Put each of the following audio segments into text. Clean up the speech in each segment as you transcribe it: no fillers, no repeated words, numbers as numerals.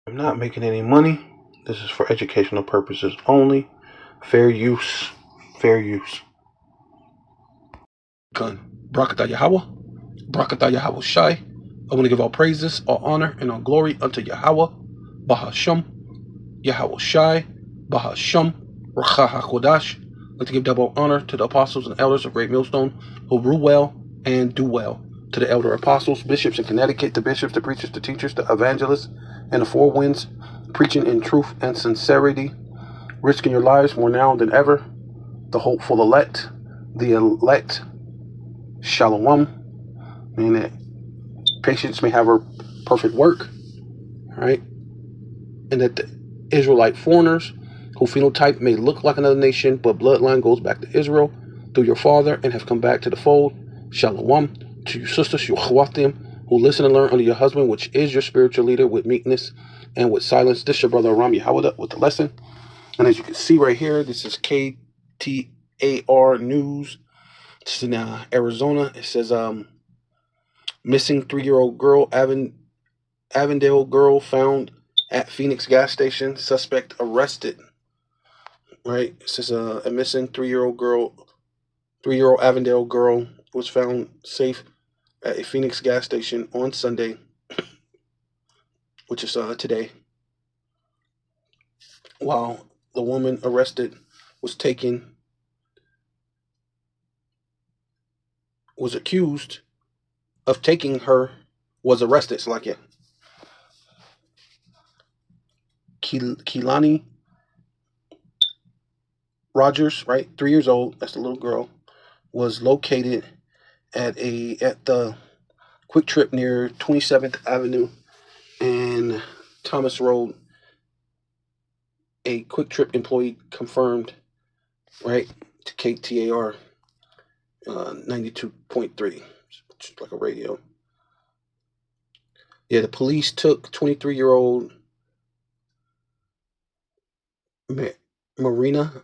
I'm not making any money. This is for educational purposes only. Fair use. Fair use. Barakatah Yahweh. Barakatah Yahweh Shai. I want to give all praises, all honor, and all glory unto Yahweh. Bahasham. Yahweh Shai. Bahasham. Racha HaKodash. I'd like to give double honor to the apostles and elders of Great Millstone who rule well and do well. To the elder apostles, bishops in Connecticut, the bishops, the preachers, the teachers, the evangelists, and the four winds, preaching in truth and sincerity, risking your lives more now than ever. The hopeful elect, the elect, shalom, meaning that patience may have her perfect work, right? And that the Israelite foreigners who phenotype may look like another nation, but bloodline goes back to Israel through your father and have come back to the fold. Shalom to you sisters, you chwatim, who listen and learn under your husband, which is your spiritual leader, with meekness and with silence. This is your brother Aram Yahawada with the lesson. And as you can see right here, this is KTAR News. This is in Arizona. It says missing 3-year-old girl, Avondale girl found at Phoenix gas station. Suspect arrested. Right? It says a missing 3-year-old Avondale girl was found safe at a Phoenix gas station on Sunday, which is today, while the woman arrested was accused of taking her, was arrested. So like, yeah. Keelani Rogers, right, 3 years old, that's the little girl, was located at the Quick Trip near 27th Avenue and Thomas Road. A Quick Trip employee confirmed, right, to KTAR 92.3, which is like a radio. Yeah, the police took 23-year-old Marina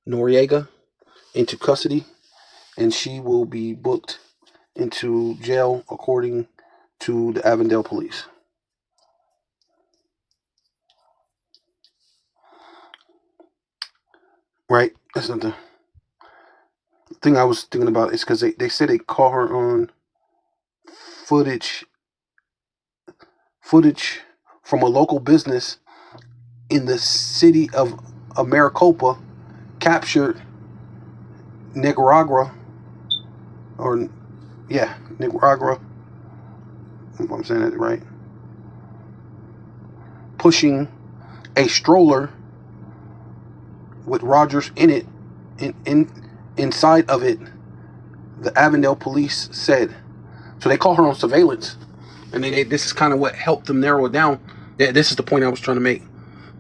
Noriega into custody, and she will be booked into jail according to the Avondale police. Right? That's not the thing I was thinking about. Is because they said they caught her on footage from a local business in the city of Maricopa, captured Nicaragua, Nicaragua, if I'm saying that right, pushing a stroller with Rogers in it, inside of it, the Avondale police said. So they call her on surveillance, and this is kind of what helped them narrow it down. Yeah, this is the point I was trying to make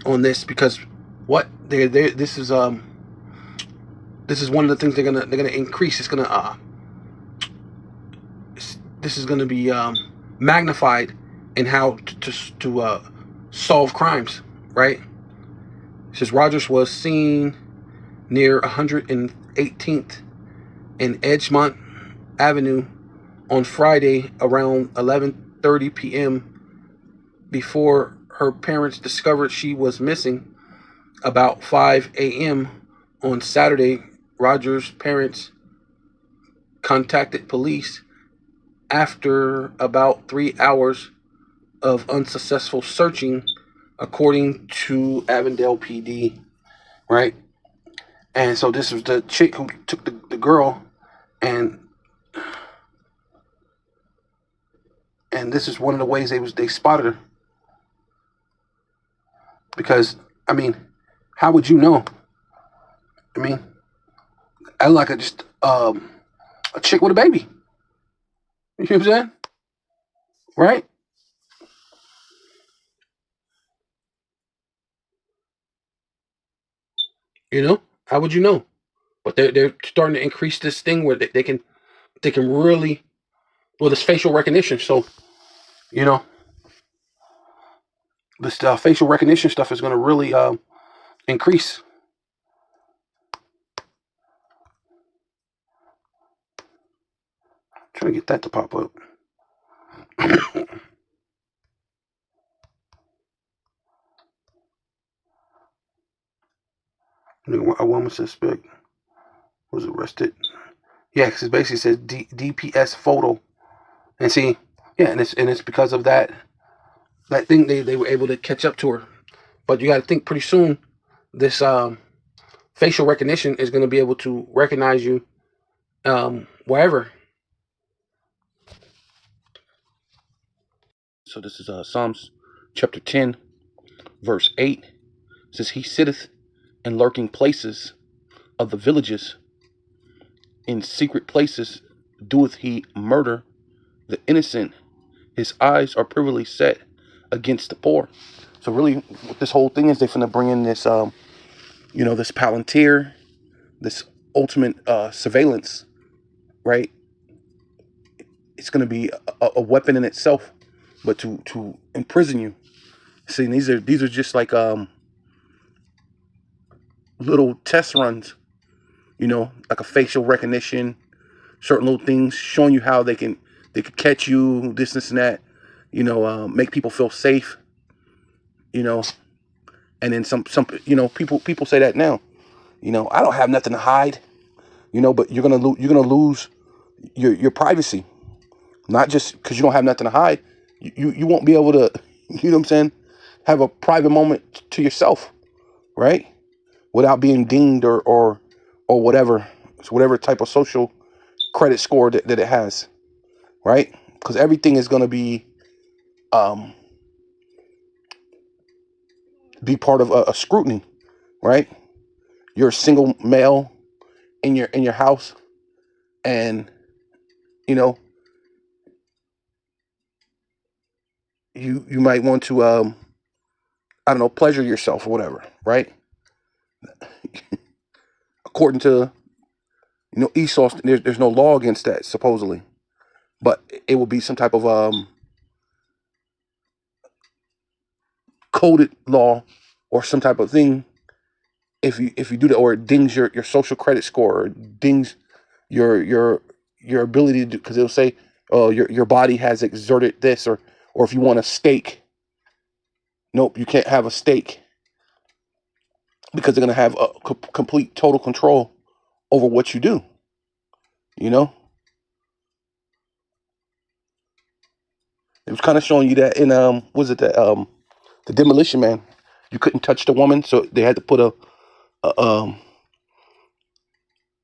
on this, because this is one of the things they're gonna increase. It's gonna this is gonna be magnified in how to solve crimes, right? It says Rogers was seen near 118th and Edgemont Avenue on Friday around 11:30 p.m. before her parents discovered she was missing. About 5 a.m. on Saturday, Rogers' parents contacted police after about 3 hours of unsuccessful searching, according to Avondale PD, right? And so this was the chick who took the girl, and this is one of the ways they spotted her. Because, I mean, how would you know? I mean, I like a chick with a baby. You know what I'm saying? Right? You know? How would you know? But they're starting to increase this thing where they can really, well, this facial recognition. So, you know, this facial recognition stuff is going to really increase. Trying to get that to pop up. A woman suspect was arrested. Yeah, because it basically says DPS photo, and see, yeah, and it's because of that thing they were able to catch up to her. But you got to think pretty soon this facial recognition is going to be able to recognize you wherever. So this is Psalms chapter 10, verse 8. It says, He sitteth in lurking places of the villages. In secret places doeth he murder the innocent. His eyes are privily set against the poor. So really, what this whole thing is, they're finna bring in this, this Palantir, this ultimate surveillance, right? It's gonna be a weapon in itself, but to imprison you. See, these are just like little test runs, like a facial recognition, certain little things showing you how they could catch you, this and that, make people feel safe, and then some people say that now, I don't have nothing to hide, but you're gonna lose your privacy, not just because you don't have nothing to hide. You won't be able to, you know what I'm saying, have a private moment to yourself, right? Without being dinged or whatever, whatever type of social credit score that it has, right? Because everything is going to be part of a scrutiny, right? You're a single male in your house, and you might want to I don't know, pleasure yourself or whatever, right? According to Esau, there's no law against that supposedly, but it will be some type of coded law or some type of thing if you do that, or it dings your social credit score, or dings your ability to do, because it'll say, oh, your body has exerted this, or if you want a steak, nope, you can't have a steak, because they're gonna have a complete total control over what you do. You know, it was kind of showing you that in was it the Demolition Man? You couldn't touch the woman, so they had to put a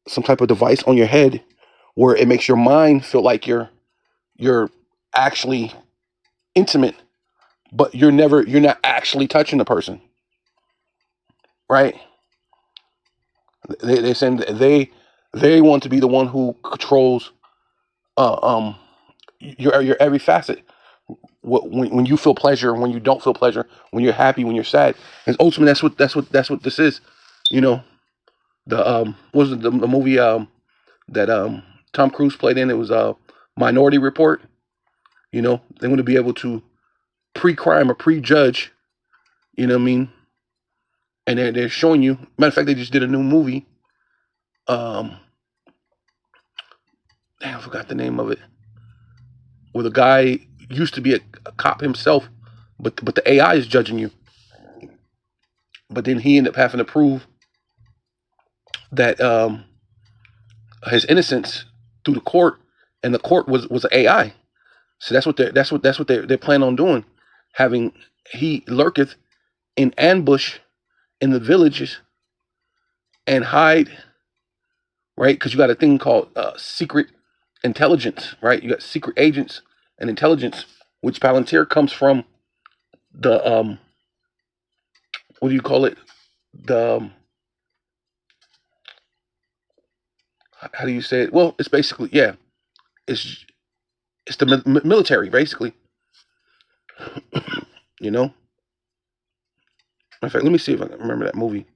some type of device on your head where it makes your mind feel like you're actually intimate, but you're not actually touching the person, right? They saying they want to be the one who controls uh, um your every facet. When you feel pleasure, when you don't feel pleasure, when you're happy, when you're sad, and ultimately that's what this is. You know, the what was it, the movie that Tom Cruise played in? It was Minority Report. They want to be able to pre-crime or prejudge. You know what I mean? And they're showing you. Matter of fact, they just did a new movie. Um, I forgot the name of it. Where the guy used to be a cop himself, but the AI is judging you. But then he ended up having to prove that his innocence through the court, and the court was an AI. So that's what they're planning on doing. Having he lurketh in ambush in the villages and hide, right? Because you got a thing called secret intelligence, right? You got secret agents and intelligence, which Palantir comes from the what do you call it? The how do you say it? Well, it's basically, yeah, it's it's the military basically. You know. In fact, let me see if I can remember that movie.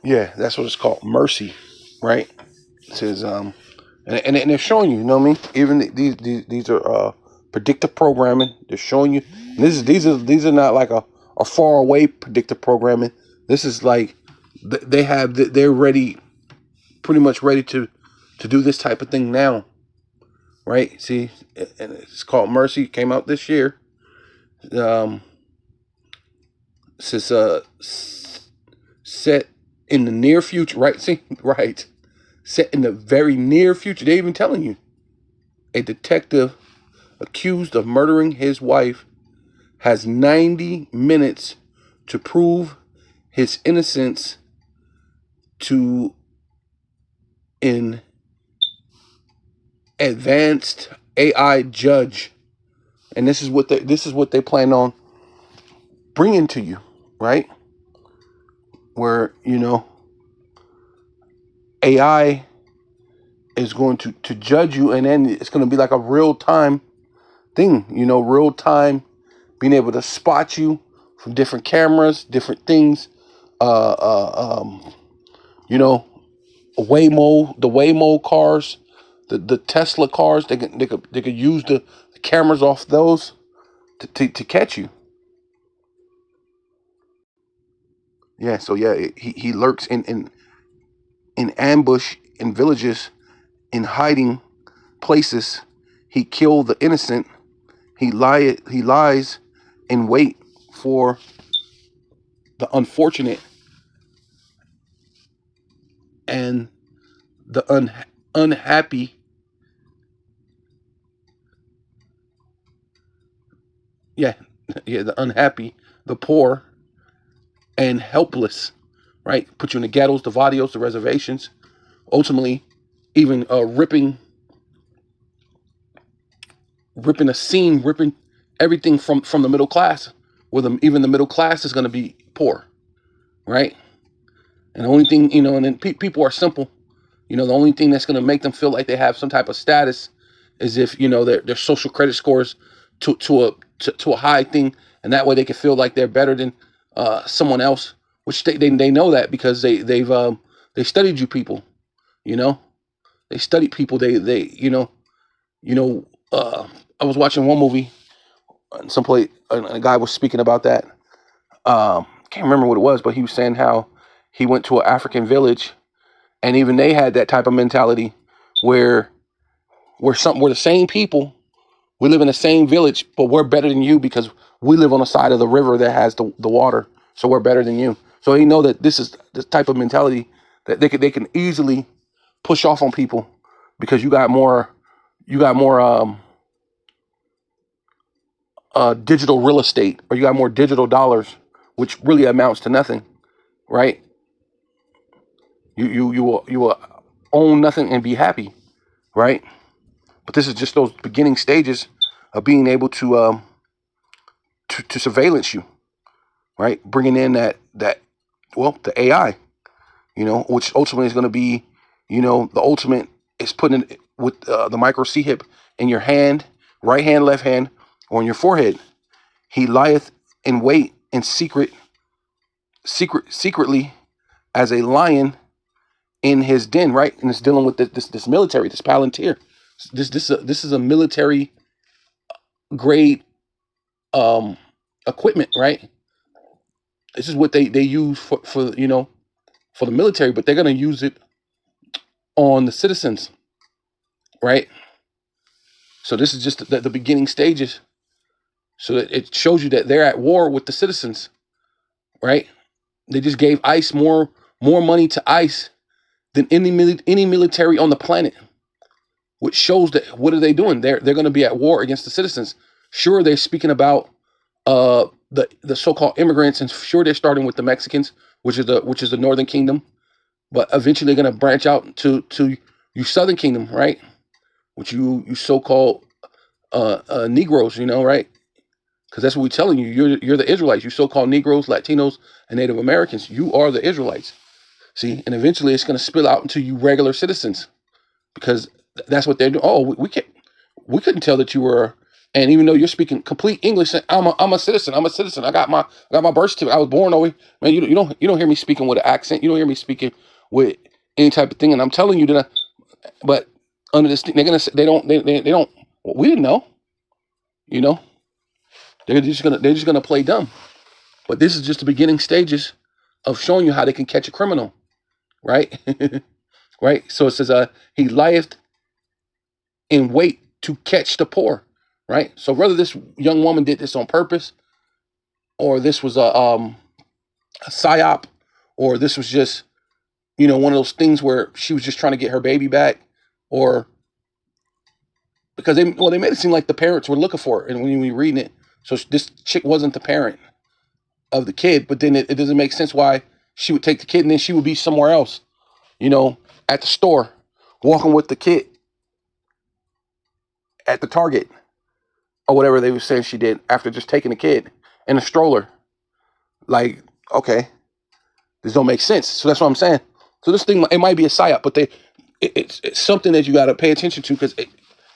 Yeah, that's what it's called, Mercy, right? It says and they're showing you, you know what I mean? Even these are predictive programming. They're showing you. And these are not like a far away predictive programming. This is like they're ready, pretty much ready to do this type of thing now, right? See, and it's called Mercy. Came out this year. Um, it says set. in the near future, right? See, right. Set in the very near future. They're even telling you a detective accused of murdering his wife has 90 minutes to prove his innocence to an advanced AI judge. And this is what they plan on bringing to you, right? Where, AI is going to judge you, and then it's going to be like a real time thing, real time, being able to spot you from different cameras, different things. You know, the Waymo cars, the Tesla cars, they could use the cameras off those to catch you. Yeah, so yeah, he lurks in ambush in villages, in hiding places. He killed the innocent. He lies in wait for the unfortunate and the unhappy. Yeah, yeah, the unhappy, the poor and helpless, right? Put you in the ghettos, the vadios, the reservations. Ultimately, even ripping a seam, ripping everything from the middle class. Where even the middle class is going to be poor, right? And the only thing, and then people are simple. The only thing that's going to make them feel like they have some type of status is if their social credit scores to a high thing, and that way they can feel like they're better than someone else, which they know that because they studied you people, you know they studied people. They I was watching one movie, and someplace a guy was speaking about that. Can't remember what it was, but he was saying how he went to an African village, and even they had that type of mentality where we're the same people. We live in the same village, but we're better than you because we live on the side of the river that has the water. So we're better than you. So he know that this is the type of mentality that they can easily push off on people because you got more digital real estate, or you got more digital dollars, which really amounts to nothing, right? You will own nothing and be happy, right? But this is just those beginning stages of being able to surveillance you, right? Bringing in the AI, which ultimately is going to be, the ultimate is putting it with the micro C hip in your hand, right hand, left hand, or on your forehead. He lieth in wait in secretly as a lion in his den, right? And it's dealing with this military, this Palantir. This is a military grade um, equipment, right? This is what they use for the military, but they're gonna use it on the citizens, right? So this is just the beginning stages. So that it shows you that they're at war with the citizens, right? They just gave ICE more money to ICE than any military on the planet, which shows that what are they doing? They're going to be at war against the citizens. Sure, they're speaking about the so-called immigrants, and sure they're starting with the Mexicans, which is the Northern Kingdom, but eventually they're going to branch out to you Southern Kingdom, right? Which you so-called Negroes, right? Because that's what we're telling you. You're the Israelites. You so-called Negroes, Latinos, and Native Americans. You are the Israelites. See, and eventually it's going to spill out into you regular citizens because that's what they're doing. Oh, we couldn't tell that you were, and even though you're speaking complete English, I'm a citizen. I'm a citizen. I got my birth certificate. I was born over. Man, you don't hear me speaking with an accent. You don't hear me speaking with any type of thing. And I'm telling you that. But under this, they're gonna say they don't. Well, we didn't know. You know, they're just gonna play dumb. But this is just the beginning stages of showing you how they can catch a criminal, right? Right. So it says, he lieth in wait to catch the poor, right? So whether this young woman did this on purpose, or this was a psyop, or this was just one of those things where she was just trying to get her baby back, or because they made it seem like the parents were looking for it, and when you were reading it, so this chick wasn't the parent of the kid, but then it doesn't make sense why she would take the kid and then she would be somewhere else, at the store, walking with the kid at the Target or whatever they were saying she did after just taking the kid in a stroller. Like, okay, this don't make sense. So that's what I'm saying. So this thing, it might be a psyop, but it's something that you got to pay attention to, because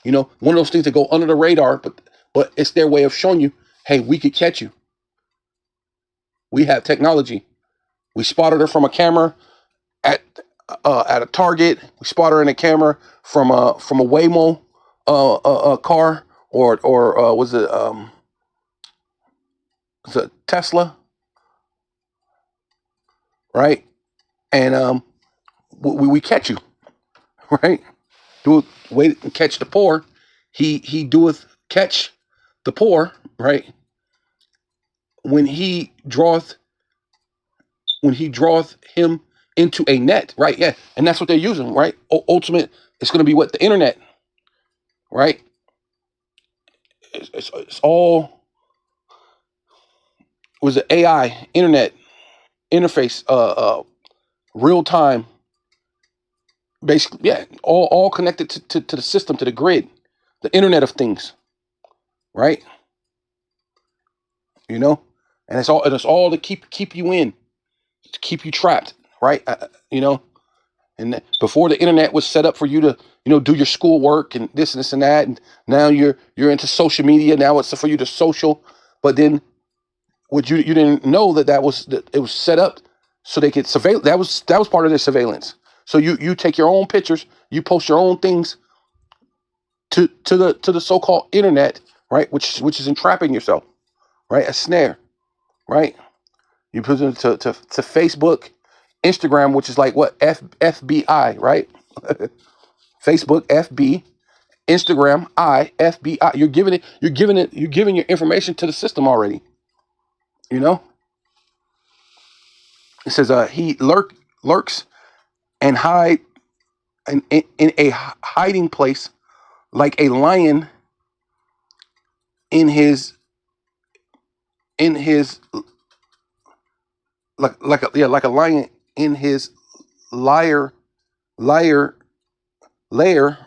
one of those things that go under the radar, but it's their way of showing you, hey, we could catch you. We have technology. We spotted her from a camera at a Target. We spotted her in a camera from a Waymo car, or was it Tesla, right? And we catch you, right? Do wait and catch the poor. He doeth catch the poor, right? When he draweth him into a net, right? Yeah, and that's what they're using, right? Ultimate, it's going to be what the internet, right? It's all was the AI internet interface, real time, basically, yeah, all connected to the system, to the grid, the Internet of Things, right? And it's all to keep you in, to keep you trapped, right? And before the internet was set up for you to do your schoolwork and this and that, and now you're into social media. Now it's for you to social, but then what you didn't know that it was set up so they could surveil. That was part of their surveillance. So you take your own pictures, you post your own things to the so-called internet, right? Which is entrapping yourself, right? A snare, right? You put it to Facebook, Instagram, which is like what, FBI, right? Facebook, FB, Instagram, FBI. You're giving your information to the system already. It says he lurks and hide in a hiding place like a lion in his like a lion in his liar liar lair.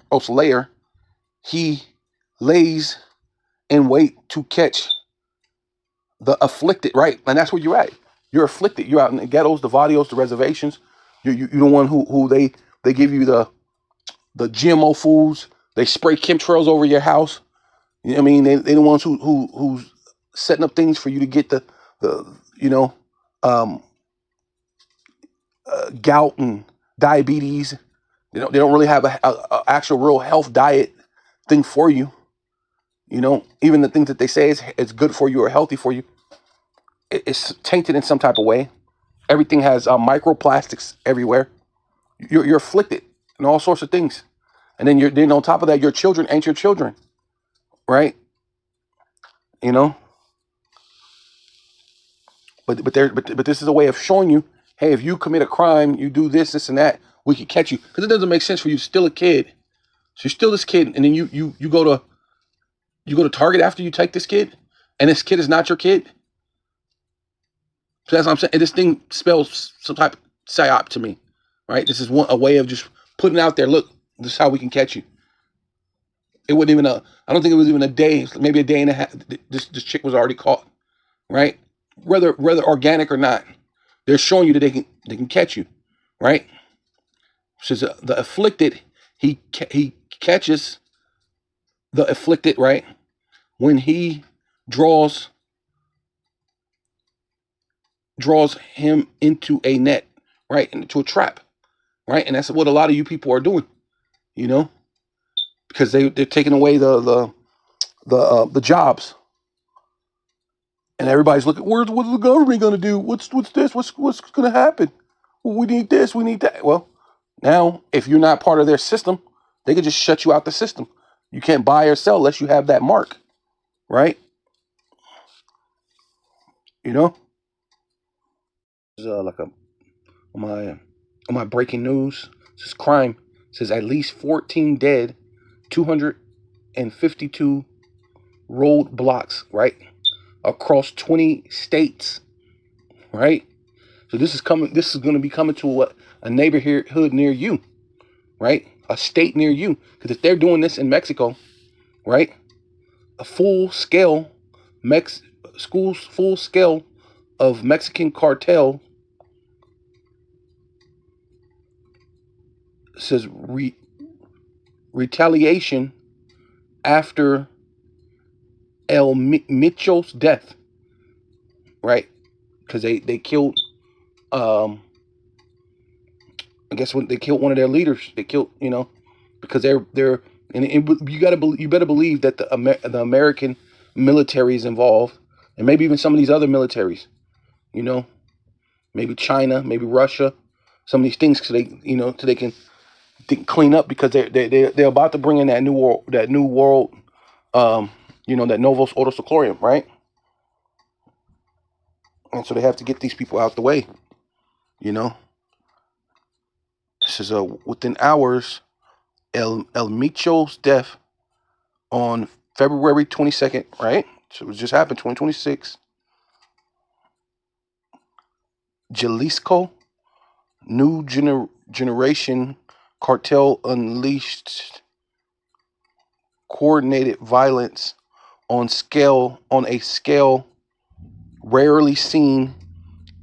He lays in wait to catch the afflicted, right? And that's where you're at. You're afflicted. You're out in the ghettos, the vadios, the reservations. You're the one who they give you the GMO foods. They spray chemtrails over your house. You know what I mean? They the ones who's setting up things for you to get the um, gout and diabetes. They don't really have a actual real health diet thing for you. Even the things that they say is good for you or healthy for you, it's tainted in some type of way. Everything has microplastics everywhere. You're afflicted and all sorts of things, and then on top of that, your children ain't your children, right? You know, but this is a way of showing you, hey, if you commit a crime, you do this and that, we can catch you, because it doesn't make sense for you. Still a kid, so you're still this kid, and then you go to Target after you take this kid, and this kid is not your kid. So that's what I'm saying. And this thing spells some type of psyop to me, right? This is a way of just putting out there. Look, this is how we can catch you. It wasn't even I don't think it was even a day, maybe a day and a half. This chick was already caught, right? Whether organic or not, they're showing you that they can catch you, right? Says the afflicted, he catches the afflicted, right? When he draws him into a net, right? Into a trap, right? And that's what a lot of you people are doing, because they're taking away the jobs, and everybody's looking. What's the government going to do? What's this? What's going to happen? Well, we need this. We need that. Well, now if you're not part of their system, they could just shut you out the system. You can't buy or sell unless you have that mark, right? Like my on my breaking news. It says crime. It says at least 14 dead, 252 roadblocks, right? Across 20 states, right? So this is coming. This is going to be coming to a neighborhood near you, right? A state near you. Because if they're doing this in Mexico, right? A full scale of Mexican cartel says retaliation after El Micho's death, right? Because they killed, I guess when they killed one of their leaders, they killed, because they're and you better believe that the American military is involved, and maybe even some of these other militaries, maybe China, maybe Russia, some of these things, so they can clean up, because they're about to bring in that new world, that Novos Ordo Seclorum, right? And so they have to get these people out the way, This is within hours, El Micho's death on February 22nd, right? So it just happened, 2026. Jalisco, new generation cartel unleashed coordinated violence on a scale rarely seen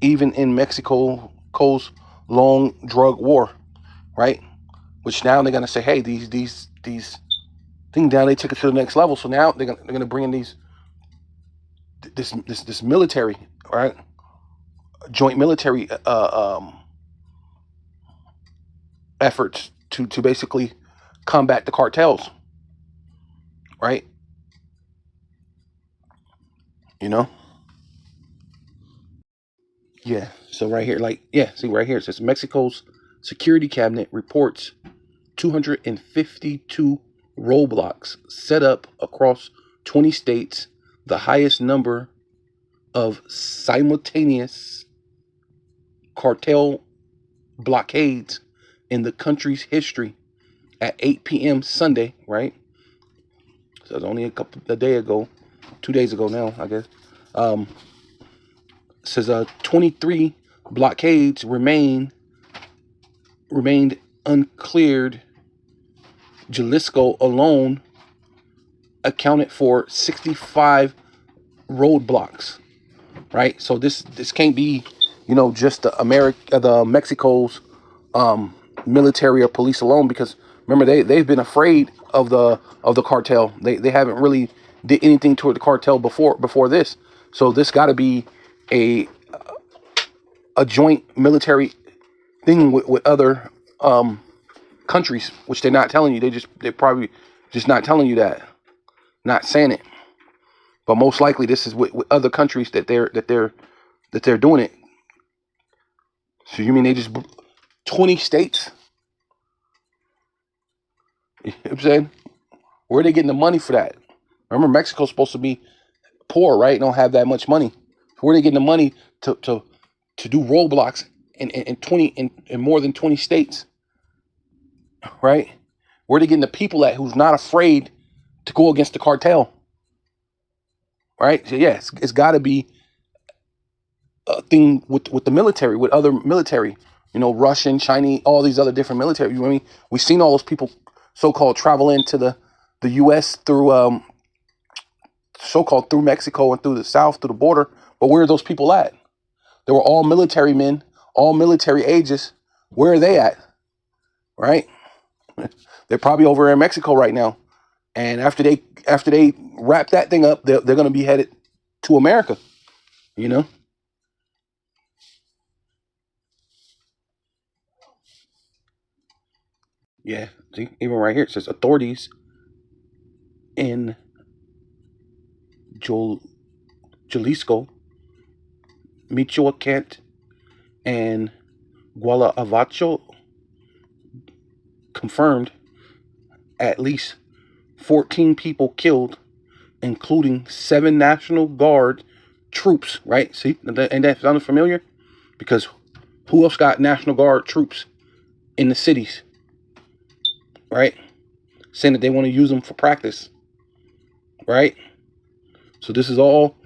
even in Mexico's long drug war, right? Which now they're gonna say, hey, these things down, they took it to the next level. So now they're gonna bring in this military, right? Joint military efforts to basically combat the cartels, right? Yeah. So right here, see right here, it says Mexico's security cabinet reports 252 roadblocks set up across 20 states, the highest number of simultaneous cartel blockades in the country's history at 8 p.m. Sunday, right? So it's only a day ago, 2 days ago now, I guess. Says 23 blockades remained uncleared. Jalisco alone accounted for 65 roadblocks, right? So this can't be, just the Mexico's military or police alone, because remember they've been afraid of the cartel. They haven't really did anything toward the cartel before this. So this got to be a joint military thing with other countries, which they're not telling you. They're probably just not telling you that, not saying it. But most likely this is with other countries that they're doing it. So you mean they just 20 states? You know what I'm saying? Where are they getting the money for that? Remember, Mexico's supposed to be poor, right? Don't have that much money. Where are they getting the money to do roadblocks in more than 20 states? Right? Where are they getting the people at who's not afraid to go against the cartel? Right? So yeah, it's got to be a thing with the military, with other military, Russian, Chinese, all these other different military. I mean, we've seen all those people so-called travel into the U.S. through so-called through Mexico and through the south, through the border. But where are those people at? They were all military men, all military ages. Where are they at? Right? They're probably over in Mexico right now. And after they wrap that thing up, they're going to be headed to America. Yeah. See, even right here it says authorities in Jalisco, Michoacan, and Guanajuato confirmed at least 14 people killed, including 7 National Guard troops, right? See, and that sounded familiar? Because Who else got National Guard troops in the cities, right? Saying that they want to use them for practice, right? So this is all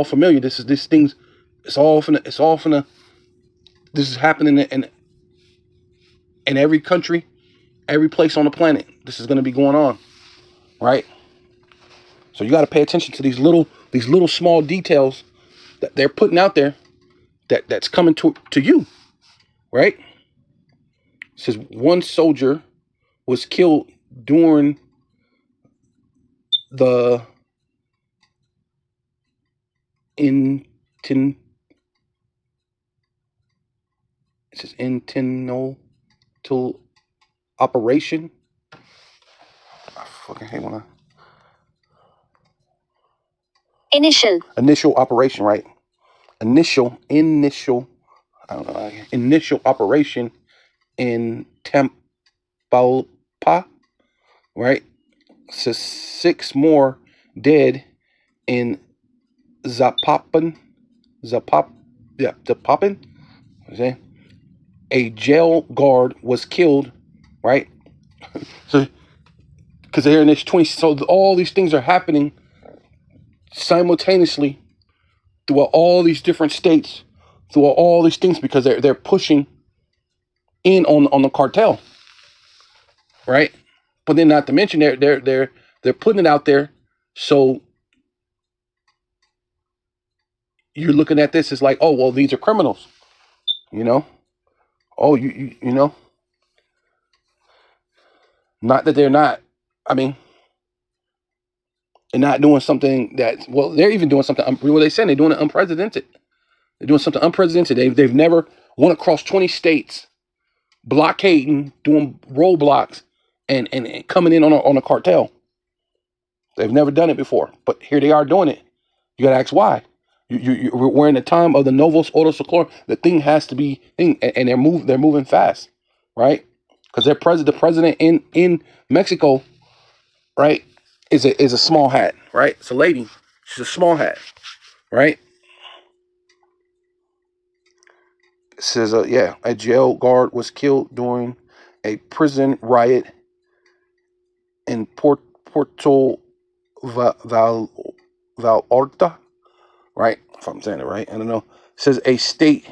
familiar. This things. It's all finna. This is happening in every country, every place on the planet. This is gonna be going on, right? So you got to pay attention to these little small details that they're putting out there that's coming to you, right? It says one soldier was killed during the intentional operation. I fucking hate when I initial operation, right? Initial I don't know, initial operation in Tamaulipas, right? So 6 more dead in Zapopan. Okay. A jail guard was killed, right? So, because they're in this 20, so all these things are happening simultaneously throughout all these different states, throughout all these things, because they're pushing in on the cartel, right? But then, not to mention, they're putting it out there, so you're looking at this as like, oh well, these are criminals, you know. Oh, you know, not that they're not. I mean, they're not doing something that, well, they're even doing something. What they saying? They're doing it unprecedented. They're doing something unprecedented. They've never went across 20 states, blockading, doing roadblocks, and coming in on a cartel. They've never done it before, but here they are doing it. You gotta ask why. We're in the time of the Novos Ordo Seclorum. The thing has to be thing, and they're moving fast, right? Because the president in Mexico, right, is a small hat, right? It's a lady. She's a small hat, right? It says, a jail guard was killed during a prison riot in Puerto Vallarta, right? If I'm saying it right, I don't know. It says a state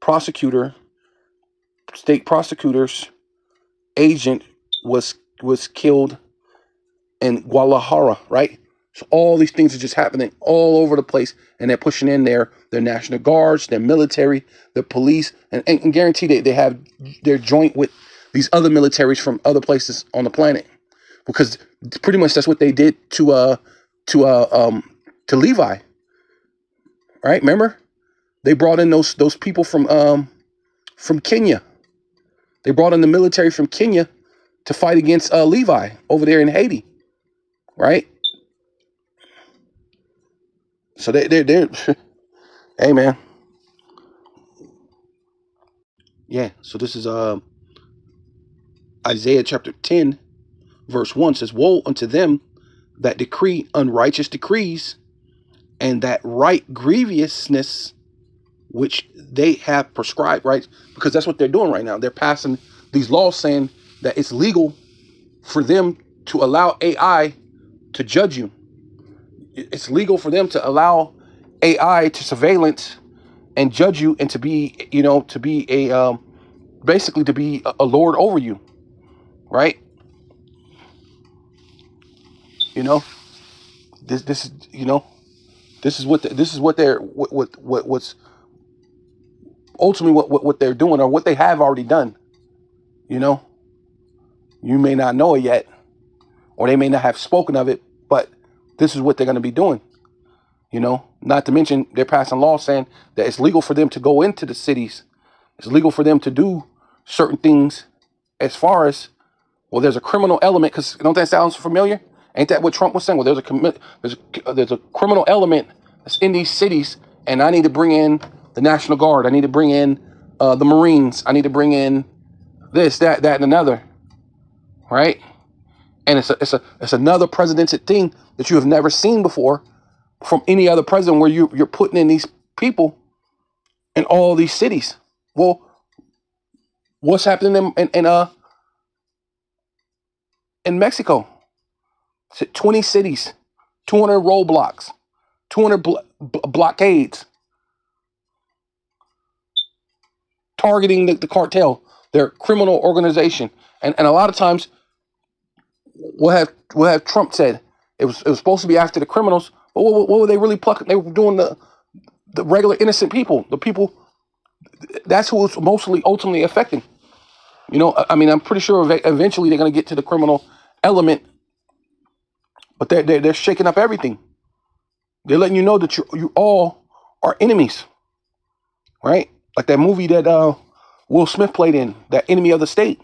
prosecutor's agent was killed in Guadalajara, right? So all these things are just happening all over the place, and they're pushing in their National Guards, their military, their police, and guarantee they're joint with these other militaries from other places on the planet, because pretty much that's what they did to Levi, right? Remember, they brought in those people from Kenya. They brought in the military from Kenya to fight against Levi over there in Haiti, right? So they're hey man, yeah. So this is Isaiah chapter 10, verse 1 says, "Woe unto them that decree unrighteous decrees, and that write grievousness which they have prescribed," right? Because that's what they're doing right now. They're passing these laws saying that it's legal for them to allow AI to judge you. It's legal for them to allow AI to surveillance and judge you, and to be, to be basically to be a lord over you, right? This is what they're what's ultimately what they're doing, or what they have already done. You may not know it yet, or they may not have spoken of it, but this is what they're going to be doing. Not to mention, they're passing laws saying that it's legal for them to go into the cities. It's legal for them to do certain things, as far as, well, there's a criminal element, because don't that sound familiar? Ain't that what Trump was saying? Well, there's a criminal element that's in these cities, and I need to bring in the National Guard. I need to bring in the Marines. I need to bring in this, that, and another, right? And it's another presidential thing that you have never seen before from any other president, where you're putting in these people in all these cities. Well, what's happening in Mexico? 20 cities, 200 roadblocks, 200 blockades, targeting the cartel, their criminal organization. And a lot of times we'll have Trump said it was supposed to be after the criminals, but what were they really plucking? They were doing the regular innocent people, the people. That's who it's mostly ultimately affecting. You know, I mean, I'm pretty sure eventually they're going to get to the criminal element, but they're shaking up everything. They're letting you know that you all are enemies, right? Like that movie that Will Smith played in, that Enemy of the State.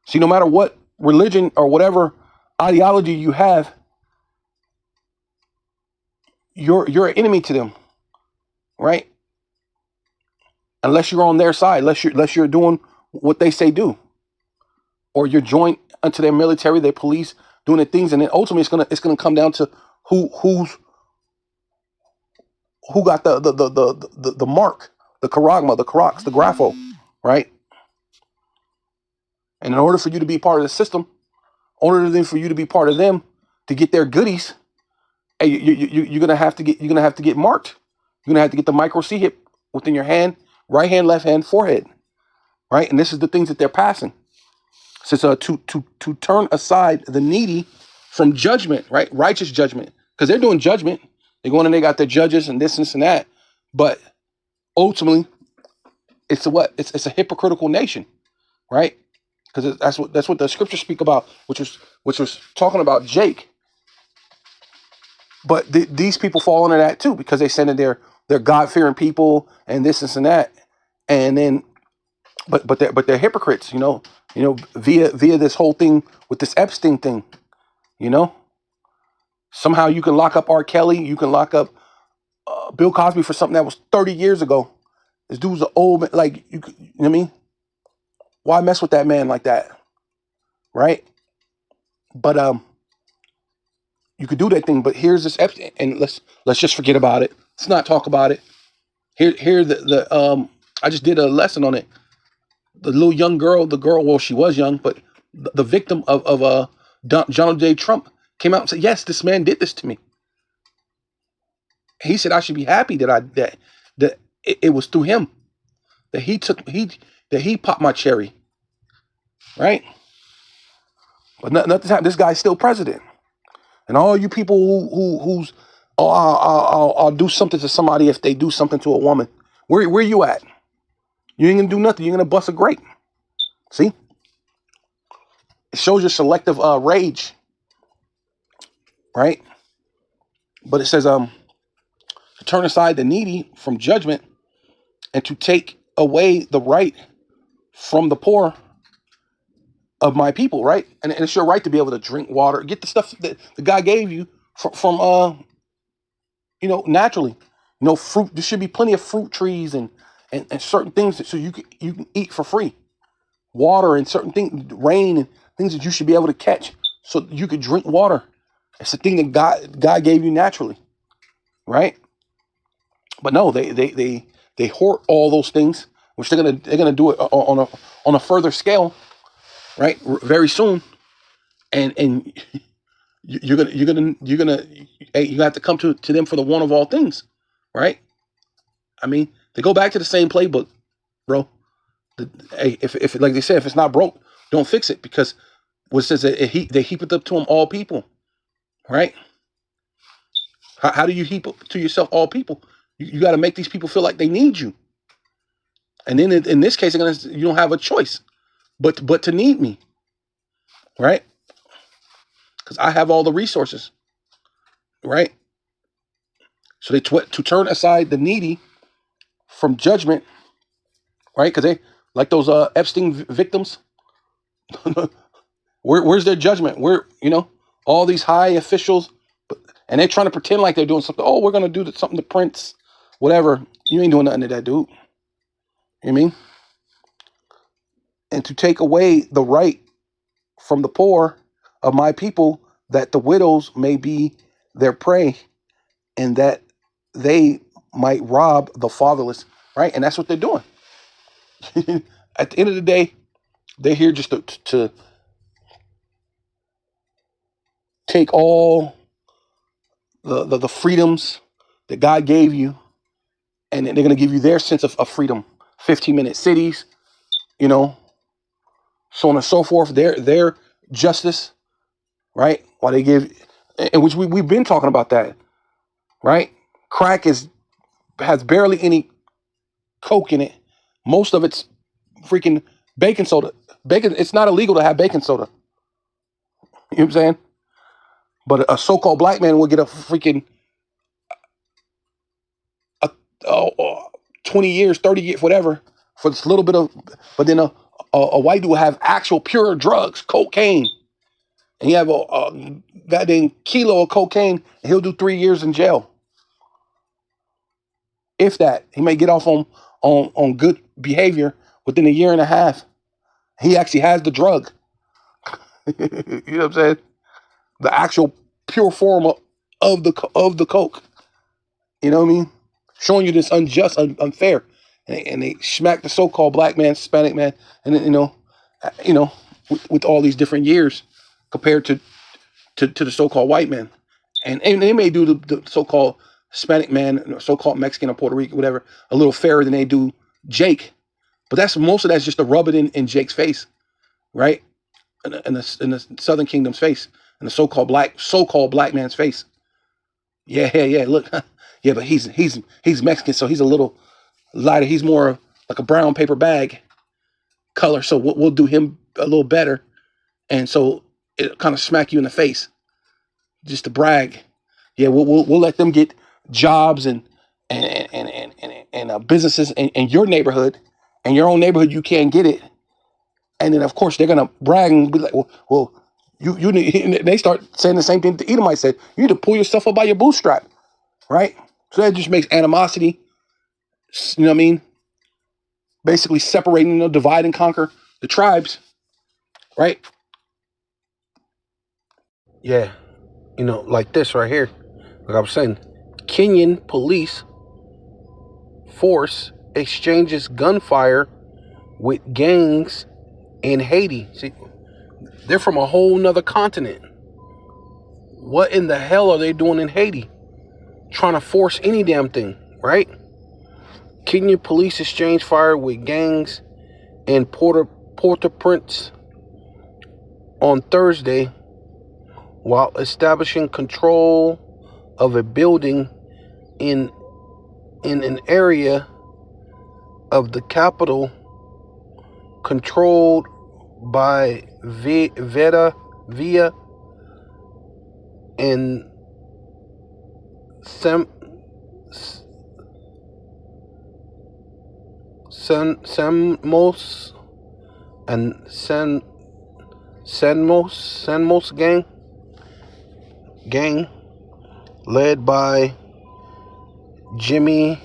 See, no matter what religion or whatever ideology you have, you're an enemy to them, right? Unless you're on their side, unless you're doing what they say do, or you're joined unto their military, their police, doing the things, and then ultimately it's gonna come down to who got the mark, the charagma, the Crocs, the grapho, right? And in order for you to be part of the system, in order for you to be part of them, to get their goodies, hey, you're gonna have to get marked. You're gonna have to get the micro C hip within your hand, right hand, left hand, forehead, right? And this is the things that they're passing. It says to turn aside the needy from judgment, right? Righteous judgment, because they're doing judgment. They're going and they got their judges and this and that, but ultimately, it's a hypocritical nation, right? Because that's what the scriptures speak about, which was talking about Jake. But these people fall into that too, because they said that they're God-fearing people and this and that, and then but they're hypocrites, via this whole thing with this Epstein thing, you know. Somehow you can lock up R. Kelly, you can lock up Bill Cosby for something that was 30 years ago. This dude's an old man, like you know what I mean? Why mess with that man like that, right? But you could do that thing. But here's this Epstein, and let's just forget about it. Let's not talk about it. Here I just did a lesson on it. The little young girl, well, she was young, but the victim of Donald J. Trump came out and said, yes, this man did this to me. He said I should be happy that it was through him that he popped my cherry, right? But nothing's happened. This guy's still president, and all you people who's I'll do something to somebody if they do something to a woman. Where you at? You ain't gonna do nothing. You're gonna bust a grape. See, it shows your selective rage, right? But it says to turn aside the needy from judgment and to take away the right from the poor of my people, right? And it's your right to be able to drink water, get the stuff that the God gave you from naturally. Fruit. There should be plenty of fruit trees and certain things so you can eat for free. Water and certain things, rain and things that you should be able to catch so you could drink water. It's the thing that God gave you naturally, right? But no, they hoard all those things, which they're gonna do it on a further scale, right? Very soon, and you're gonna hey, you have to come to them for the one of all things, right? I mean, they go back to the same playbook, bro. Hey, if like they said, if it's not broke, don't fix it, because what it says that they heap it up to them all people, right? How do you heap up to yourself all people? You got to make these people feel like they need you, and then in this case, you don't have a choice but to need me, right? Because I have all the resources, right? So they to turn aside the needy from judgment, right? Because they like those Epstein victims. Where's their judgment? Where all these high officials, and they're trying to pretend like they're doing something. Oh, we're gonna do something to Prince, whatever. You ain't doing nothing to that dude. You know what I mean? And to take away the right from the poor of my people, that the widows may be their prey, and that they might rob the fatherless. right? And that's what they're doing. At the end of the day, they're here just to take all the freedoms that God gave you, and they're going to give you their sense of freedom. 15-minute cities, you know, so on and so forth. Their justice, right? While they give, and which we've been talking about that, right? Crack has barely any coke in it. Most of it's freaking baking soda. It's not illegal to have baking soda. You know what I'm saying? But a so-called black man will get a freaking a, 20 years, 30 years, whatever, for this little bit of, but then a white dude will have actual pure drugs, cocaine. And you have a goddamn kilo of cocaine, and he'll do 3 years in jail. If that, he may get off on good behavior within a year and a half. He actually has the drug. You know what I'm saying? The actual pure form of the coke. You know what I mean? Showing you this unjust, unfair, and they smack the so-called black man, Hispanic man, and then, with all these different years compared to the so-called white man, and they may do the so-called Hispanic man, so-called Mexican or Puerto Rican, whatever, a little fairer than they do Jake, but most of that's just to rub it in Jake's face, right? In the Southern Kingdom's face, in the so-called black man's face. Yeah. Look, yeah, but he's Mexican, so he's a little lighter. He's more like a brown paper bag color, so we'll do him a little better, and so it kind of smack you in the face just to brag. Yeah, we'll let them get jobs and businesses in your neighborhood, and your own neighborhood you can't get it, and then of course they're gonna brag and be like, well, you need. And they start saying the same thing the Edomite said. You need to pull yourself up by your bootstrap, right? So that just makes animosity. You know what I mean? Basically separating, divide and conquer the tribes, right? Yeah, like this right here. Like I was saying, Kenyan police force exchanges gunfire with gangs in Haiti. See, they're from a whole nother continent. What in the hell are they doing in Haiti? Trying to force any damn thing, right? Kenyan police exchange fire with gangs in Port-au-Prince on Thursday while establishing control of a building in an area of the capital controlled by Via and Sanmos and Sanmos gang led by Jimmy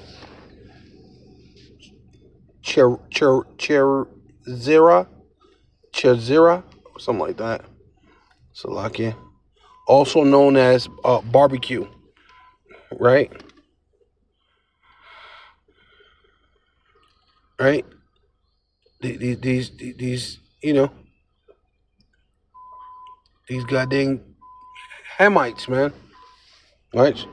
Cherzira, something like that. Salakia, also known as barbecue, right? Right? These these goddamn Hamites, man. Right?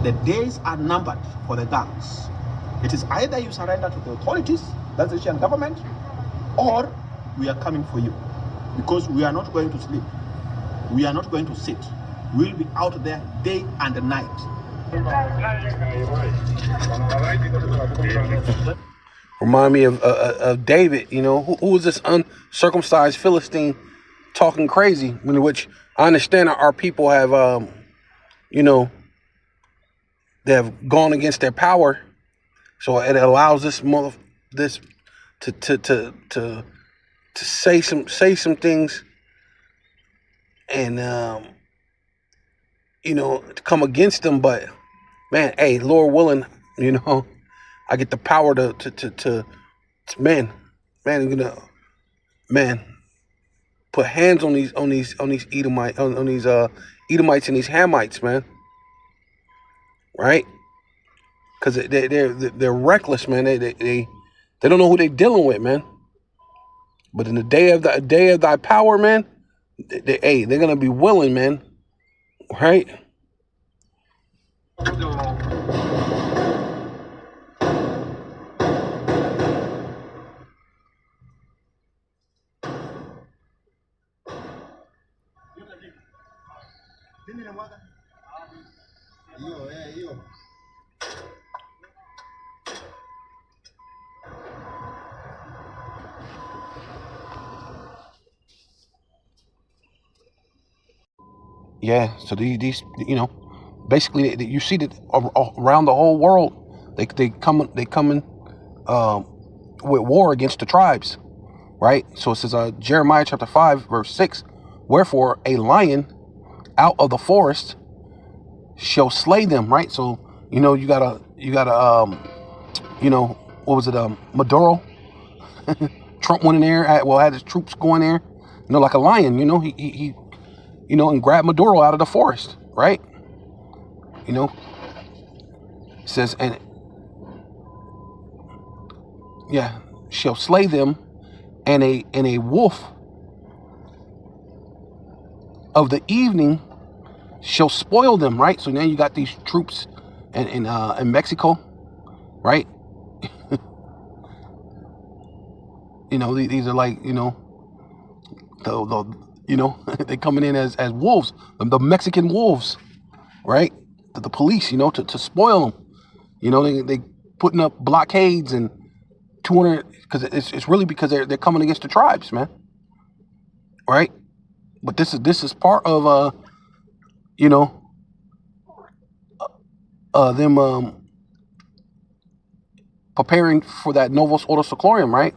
The days are numbered for the gangs. It is either you surrender to the authorities, that's the Egyptian government, or we are coming for you. Because we are not going to sleep. We are not going to sit. We'll be out there day and night. Remind me of David, who was this uncircumcised Philistine talking crazy, in which I understand our people have, they have gone against their power, so it allows this to say some things, and to come against them. But man, hey, Lord willing, I get the power to Man, man, you're gonna, man, put hands on these Edomite on these Edomites and these Hamites, man, right? Because they're reckless, man. They don't know who they're dealing with, man. But in the day of thy power, man, they're gonna be willing, man, right? Yeah. So these basically you see that around the whole world, they coming with war against the tribes, right? So it says Jeremiah chapter 5 verse 6, wherefore a lion out of the forest shall slay them, right? So you gotta what was it, Maduro? Trump went in there, had his troops go in there, like a lion, he and grab Maduro out of the forest, right? It says, and yeah, shall slay them, and a wolf of the evening shall spoil them, right? So now you got these troops in Mexico, right? These are like, they coming in as wolves, the Mexican wolves, right? The police, to spoil them. They putting up blockades and 200, because it's really because they're coming against the tribes, man, right? But this is part of them preparing for that Novus Ordo Seclorum, right?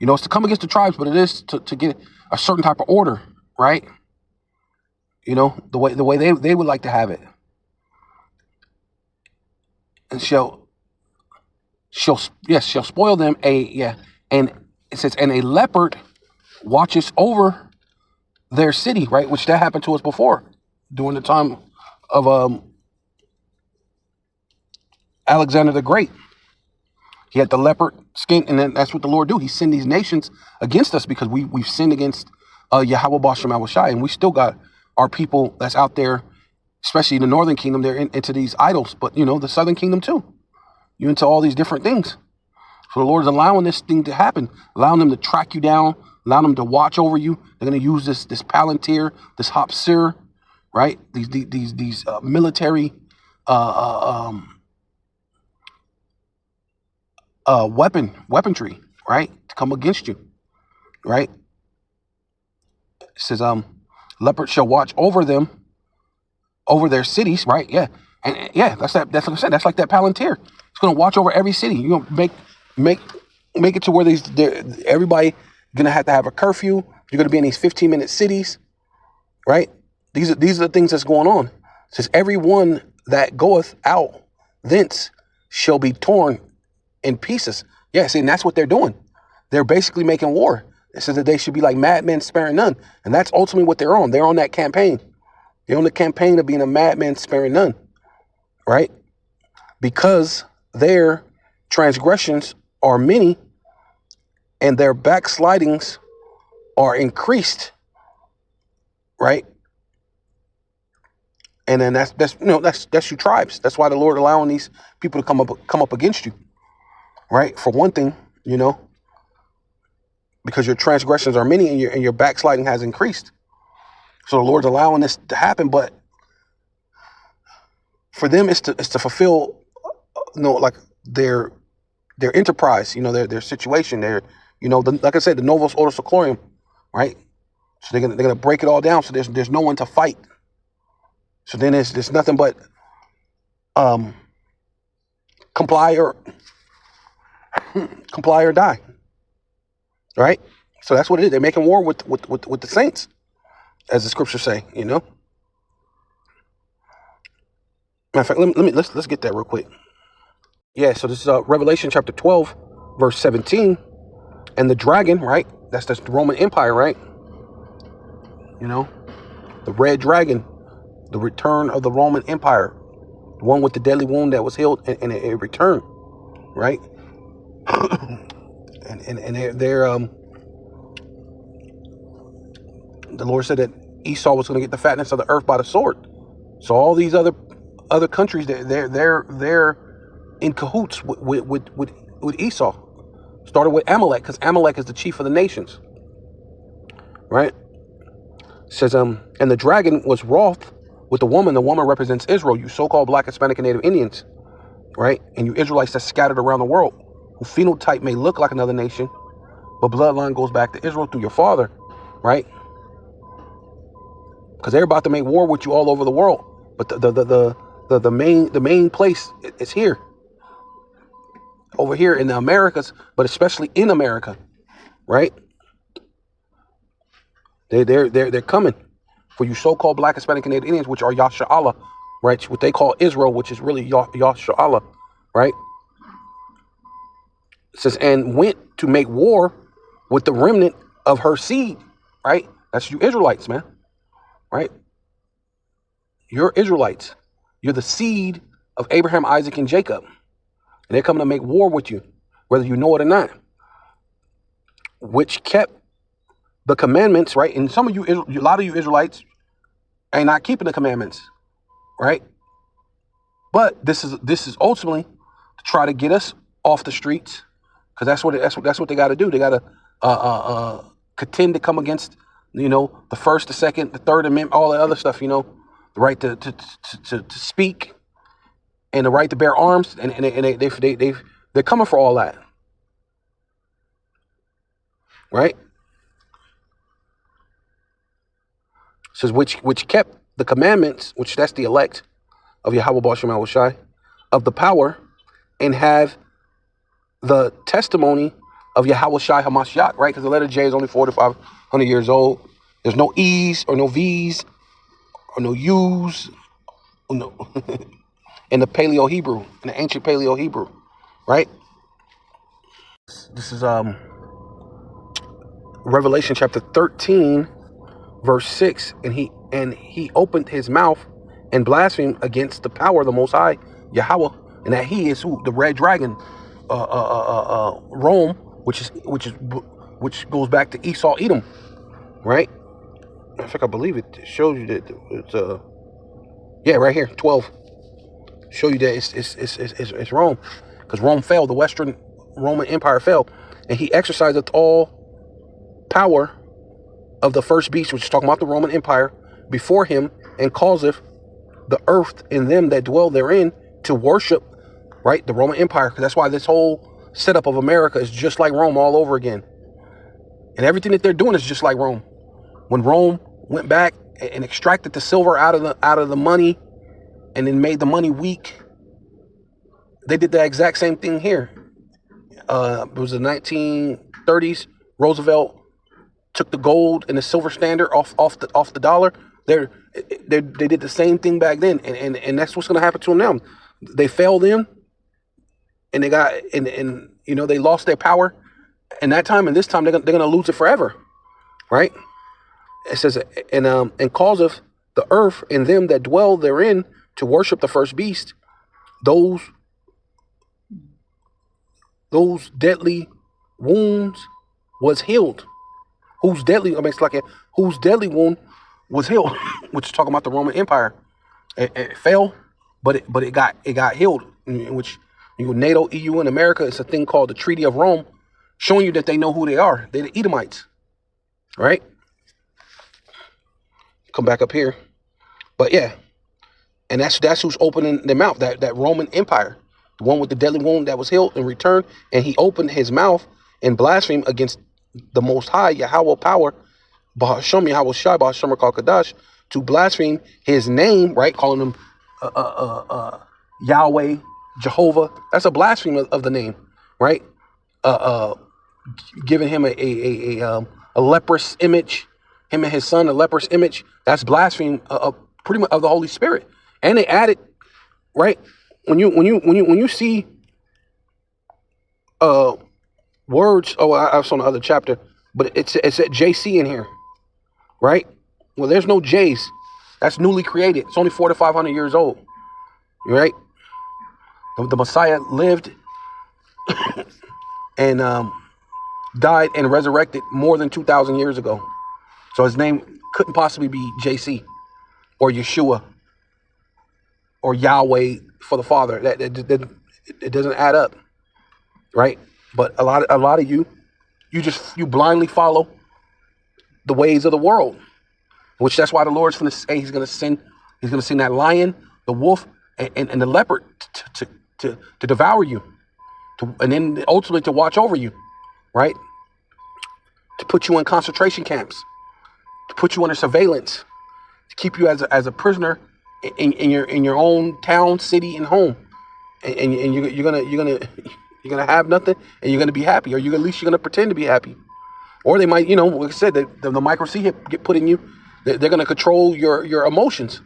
It's to come against the tribes, but it is to get a certain type of order, right? The way they would like to have it. And shall spoil them, and it says, and a leopard watches over their city, right? Which that happened to us before during the time of Alexander the Great. He had the leopard skin, and then that's what the Lord do. He sent these nations against us because we've sinned against Yahweh Bashem Awashai, and we still got our people that's out there, especially in the northern kingdom. They're into these idols, but the southern kingdom too. You're into all these different things. So the Lord is allowing this thing to happen, allowing them to track you down, allowing them to watch over you. They're going to use this Palantir, this Hopsir, right? These military weaponry, right, to come against you, right? It says, leopard shall watch over them, over their cities, right? Yeah, and yeah, that's what I said. That's like that Palantir. It's gonna watch over every city. You're gonna make it to where everybody gonna have to have a curfew. You're gonna be in these 15-minute cities, right? These are the things that's going on. It says, everyone that goeth out thence shall be torn in pieces. Yeah, see, and that's what they're doing. They're basically making war. It says that they should be like madmen sparing none. And that's ultimately what they're on. They're on that campaign. They're on the campaign of being a madman sparing none, right? Because their transgressions are many and their backslidings are increased, right? And then that's your tribes. That's why the Lord allowing these people to come up against you. Right? For one thing, because your transgressions are many and your backsliding has increased. So the Lord's allowing this to happen, but for them it's to fulfill like their enterprise, their situation, like I said, the Novus Ordo Seclorum, right? So they're gonna break it all down, so there's no one to fight. So then there's nothing but comply or die, right? So that's what it is. They're making war with the saints, as the scriptures say. Matter of fact, let's get that real quick. Yeah. So this is Revelation chapter 12, verse 17. And the dragon, right? That's the Roman Empire, right? You know, the red dragon, the return of the Roman Empire, the one with the deadly wound that was healed and it returned, right? and they're the Lord said that Esau was going to get the fatness of the earth by the sword. So all these other countries, they're in cahoots with Esau. Started with Amalek, because Amalek is the chief of the nations, right? It says and the dragon was wroth with the woman. The woman represents Israel, you so-called Black, Hispanic, and Native Indians, right? And you Israelites that's scattered around the world, who phenotype may look like another nation, but bloodline goes back to Israel through your father, right? Because they're about to make war with you all over the world, but the main place is here, over here in the Americas, but especially in America, right? They're coming for you so-called Black, Hispanic, and Native Indians, which are Yasha Allah, right? What they call Israel, which is really Yasha Allah, right? It says, and went to make war with the remnant of her seed, right? That's you Israelites, man, right? You're Israelites. You're the seed of Abraham, Isaac, and Jacob. And they're coming to make war with you, whether you know it or not. Which kept the commandments, right? And some of you, a lot of you Israelites ain't not keeping the commandments, right? But this is ultimately to try to get us off the streets, because that's what they got to do. They got to contend to come against, the First, the Second, the Third Amendment, all that other stuff, the right to speak and the right to bear arms, and they're coming for all that, right? It says which kept the commandments, which that's the elect of Yahweh Ba'ashem Yahushai, of the power, and have the testimony of Yahweh Shai Hamashiach, right? Because the letter J is only 400 to 500 years old. There's no E's or no V's or no U's, or no in the Paleo Hebrew, in the ancient Paleo Hebrew, right? This is Revelation chapter 13, verse 6, and he opened his mouth and blasphemed against the power of the Most High Yahweh, and that he is who? The red dragon, Rome, which goes back to Esau, Edom, right? I think I believe it shows you that it's right here, 12. Show you that it's Rome, because Rome fell. The Western Roman Empire fell, and he exercised all power of the first beast, which is talking about the Roman Empire, before him, and causeth the earth and them that dwell therein to worship, right, the Roman Empire. Because that's why this whole setup of America is just like Rome all over again, and everything that they're doing is just like Rome. When Rome went back and extracted the silver out of the money, and then made the money weak, they did the exact same thing here. It was the 1930s. Roosevelt took the gold and the silver standard off the dollar. They did the same thing back then, and that's what's going to happen to them now. They failed them, and they got and they lost their power. And that time and this time they're going to lose it forever, right? It says and causeth the earth and them that dwell therein to worship the first beast, those deadly wounds was healed. Whose deadly wound was healed, which is talking about the Roman Empire. It fell, but it got healed. In which NATO, EU, and America, it's a thing called the Treaty of Rome, showing you that they know who they are. They're the Edomites, right? Come back up here, but yeah. And that's who's opening their mouth, that Roman Empire, the one with the deadly wound that was healed and returned. And he opened his mouth and blasphemed against the Most High, Yahweh power, Bahashem, Yahweh Shai, Bahashem Kadash, to blaspheme his name, right? Calling him Yahweh, Jehovah. That's a blasphemy of the name, right? Giving him a leprous image, him and his son, a leprous image. That's blasphemy pretty much of the Holy Spirit. And they added, right? When you see words. Oh, I was on the other chapter, but it's at JC in here, right? Well, there's no J's. That's newly created. It's only 400 to 500 years old, right? The Messiah lived and died and resurrected more than 2,000 years ago. So his name couldn't possibly be JC or Yeshua or Yahweh for the Father. That it doesn't add up, right? But a lot of you blindly follow the ways of the world, which that's why the Lord's going to say he's going to send that lion, the wolf, and the leopard to devour you, and then ultimately to watch over you, right? To put you in concentration camps, to put you under surveillance, to keep you as a prisoner in your own town, city, and home, and you're gonna have nothing, and you're gonna be happy, or at least you're gonna pretend to be happy, or they might, like I said, the micro chip get put in you. They're gonna control your emotions,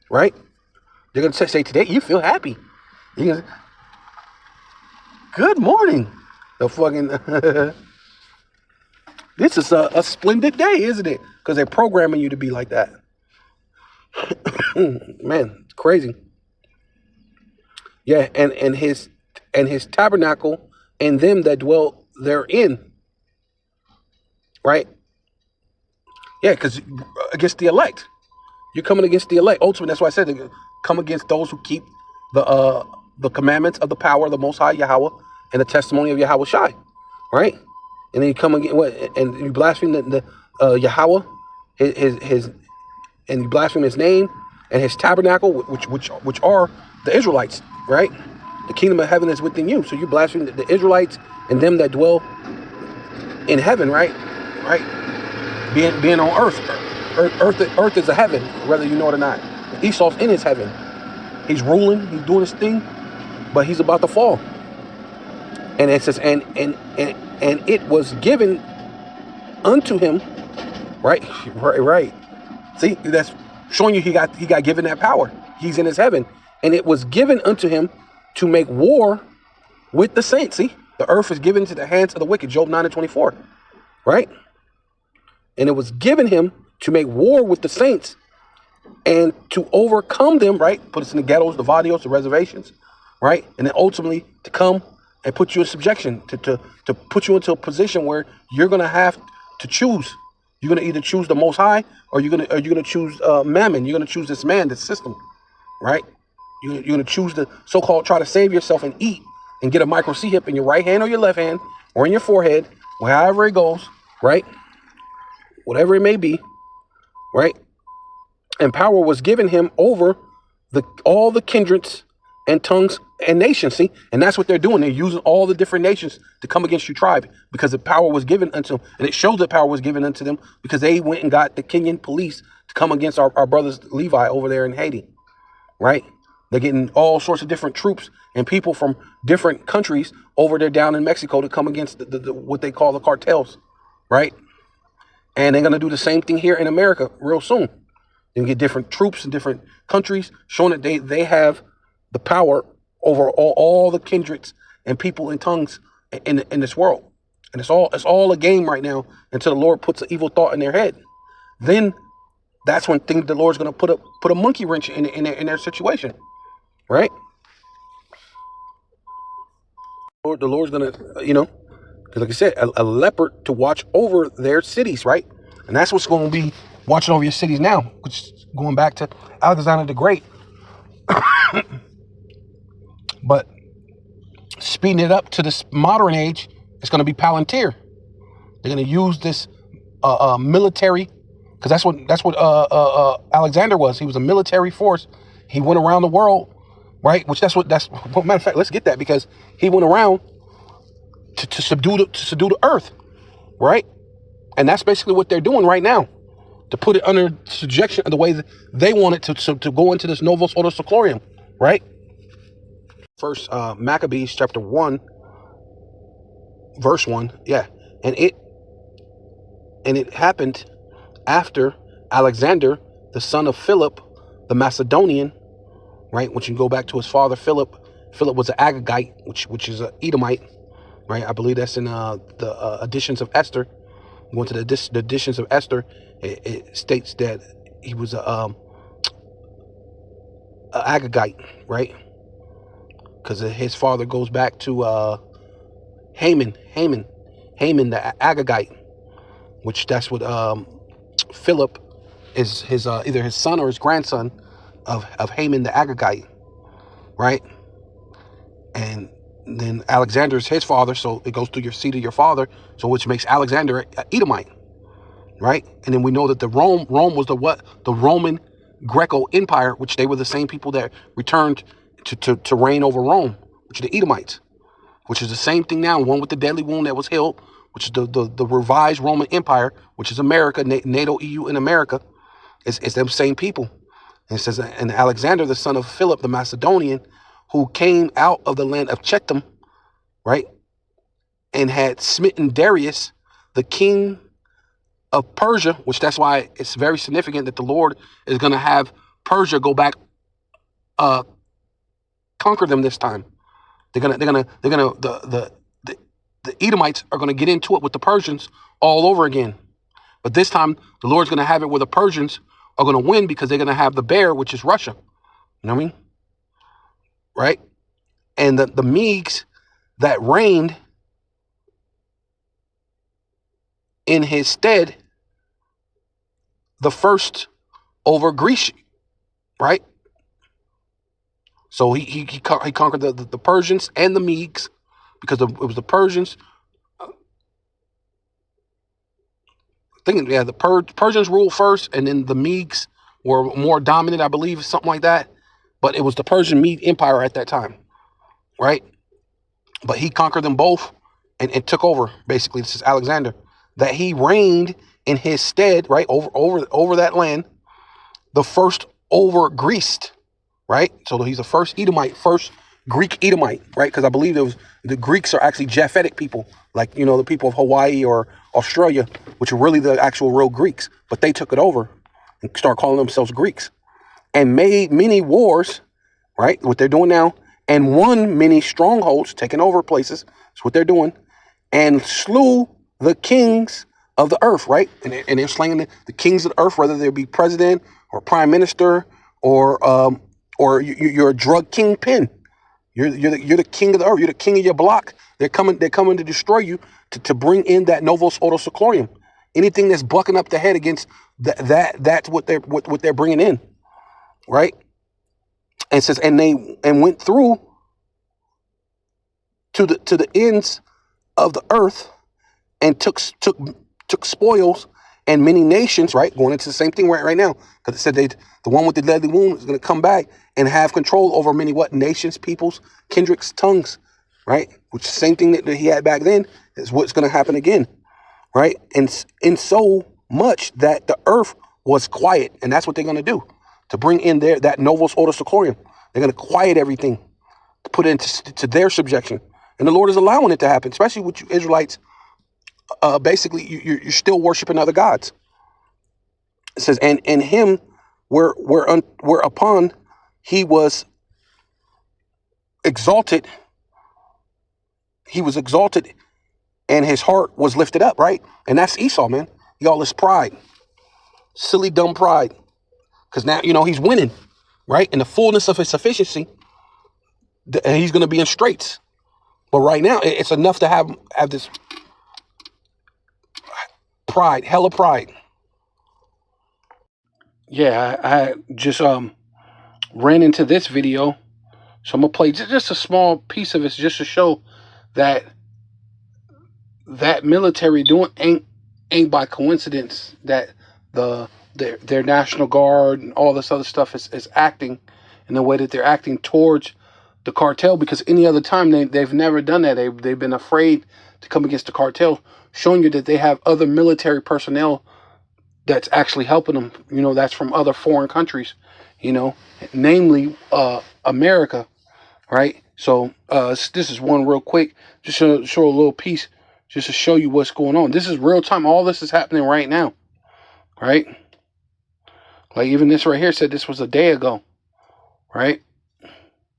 right? They're gonna say today you feel happy. You're gonna say, good morning. The fucking this is a splendid day, isn't it? Because they're programming you to be like that. Man, it's crazy. Yeah, and his tabernacle and them that dwell therein. Right? Yeah, because against the elect. You're coming against the elect. Ultimately, that's why I said to come against those who keep the commandments of the power of the Most High Yahweh and the testimony of Yahweh Shai. Right? And then you come again, and you blaspheme the Yahweh, his and you blaspheme his name and his tabernacle, which are the Israelites, right? The kingdom of heaven is within you. So you blaspheme the Israelites and them that dwell in heaven, right? Right? Being on earth. Earth is a heaven, whether you know it or not. Esau's in his heaven. He's ruling, he's doing his thing, but he's about to fall. And it says, and it was given unto him, right? Right. See, that's showing you he got given that power. He's in his heaven. And it was given unto him to make war with the saints. See, the earth is given to the hands of the wicked. Job 9:24. Right? And it was given him to make war with the saints and to overcome them, right? Put us in the ghettos, the vadios, the reservations, right? And then ultimately to come and put you in subjection, to put you into a position where you're going to have to choose. You're going to either choose the Most High or you're going to choose Mammon. You're going to choose this man, this system, right? You're going to choose the so-called try to save yourself and eat and get a micro C-hip in your right hand or your left hand or in your forehead, however it goes, right? Whatever it may be, right? And power was given him over all the kindreds and tongues and nations. See, and that's what they're doing. They're using all the different nations to come against your tribe because the power was given unto them. And it shows the power was given unto them because they went and got the Kenyan police to come against our brothers Levi over there in Haiti, right? They're getting all sorts of different troops and people from different countries over there down in Mexico to come against the what they call the cartels, right? And they're going to do the same thing here in America real soon. And get different troops in different countries showing that they have the power over all the kindreds and people and tongues in this world. And it's all a game right now until the Lord puts an evil thought in their head. Then that's when the Lord's going to put a monkey wrench in their situation, right? The Lord's going to, because like I said, a leopard to watch over their cities, right? And that's what's going to be watching over your cities now, which is going back to Alexander the Great. But speeding it up to this modern age, it's going to be Palantir. They're going to use this military, because that's what Alexander was. He was a military force. He went around the world, right? Matter of fact, let's get that, because he went around to subdue the earth, right? And that's basically what they're doing right now, to put it under subjection of the way that they want it to go into this Novus Ordo Seclorum, right? First Maccabees chapter 1, verse 1, yeah. And it happened after Alexander, the son of Philip, the Macedonian, right? Which you go back to his father Philip. Philip was an Agagite, which is an Edomite, right? I believe that's in the editions of Esther. Going to the editions of Esther, it states that he was a Agagite, right? Because his father goes back to Haman the Agagite, which that's what Philip is his either his son or his grandson of Haman the Agagite, right? And then Alexander is his father, so it goes through your seed of your father, so which makes Alexander an Edomite, right? And then we know that the Rome was the Roman Greco Empire, which they were the same people that returned to reign over Rome, which are the Edomites, which is the same thing now. One with the deadly wound that was healed, which is the revised Roman Empire, which is America, NATO, EU, and America. It's them same people. And it says, and Alexander, the son of Philip the Macedonian, who came out of the land of Chetam, right, and had smitten Darius, the king of Persia, which that's why it's very significant that the Lord is going to have Persia go back, conquer them this time. The Edomites are gonna get into it with the Persians all over again. But this time the Lord's gonna have it where the Persians are gonna win because they're gonna have the bear, which is Russia. You know what I mean? Right? And the Medes that reigned in his stead, the first over Greece, right? So he conquered the Persians and the Medes because it was the Persians. The Persians ruled first, and then the Medes were more dominant, I believe, something like that. But it was the Persian Mede Empire at that time, right? But he conquered them both and took over. Basically, this is Alexander, that he reigned in his stead, right, over that land. The first over Greece, right? So he's the first Edomite, first Greek Edomite, right? Because I believe the Greeks are actually Japhetic people, like, you know, the people of Hawaii or Australia, which are really the actual real Greeks. But they took it over and started calling themselves Greeks and made many wars, right? What they're doing now, and won many strongholds, taking over places. That's what they're doing, and slew the kings of the earth, right? And they're slaying the kings of the earth, whether they be president or prime minister or you're a drug kingpin. You're the king of the earth. You're the king of your block. They're coming to destroy you to bring in that Novus Ordo Seclorum. Anything that's bucking up the head against that's what they're bringing in, right? And it says, and they went through to the ends of the earth and took spoils and many nations, right? Going into the same thing right now, because it said the one with the deadly wound is going to come back and have control over many what nations, peoples, kindreds, tongues, right? Which is the same thing that he had back then is what's going to happen again, right? And in so much that the earth was quiet, and that's what they're going to do to bring in that Novus Ordo Seclorum. They're going to quiet everything, to put it into their subjection, and the Lord is allowing it to happen, especially with you Israelites. Basically, you're still worshiping other gods. It says, and him whereupon he was exalted. He was exalted, and his heart was lifted up, right? And that's Esau, man. Y'all, is pride, silly, dumb pride, because now he's winning, right? In the fullness of his sufficiency, he's going to be in straits. But right now, it's enough to have this pride, hella pride. Yeah, I just ran into this video, so I'm gonna play just a small piece of it just to show that military doing ain't by coincidence that their National Guard and all this other stuff is acting in the way that they're acting towards the cartel, because any other time they've never done that. They've been afraid to come against the cartel, showing you that they have other military personnel that's actually helping them, that's from other foreign countries, namely America, right? So this is one real quick, just to show a little piece, just to show you what's going on. This is real time. All this is happening right now, right? Like even this right here said this was a day ago, right?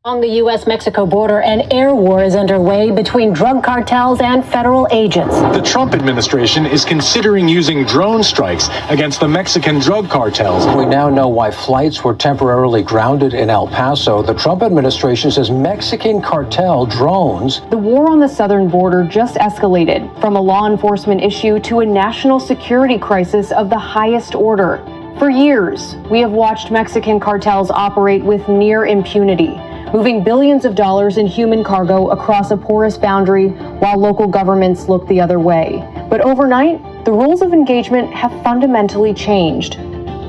On the U.S.-Mexico border, an air war is underway between drug cartels and federal agents. The Trump administration is considering using drone strikes against the Mexican drug cartels. We now know why flights were temporarily grounded in El Paso. The Trump administration says Mexican cartel drones. The war on the southern border just escalated from a law enforcement issue to a national security crisis of the highest order. For years, we have watched Mexican cartels operate with near impunity, moving billions of dollars in human cargo across a porous boundary while local governments look the other way. But overnight, the rules of engagement have fundamentally changed.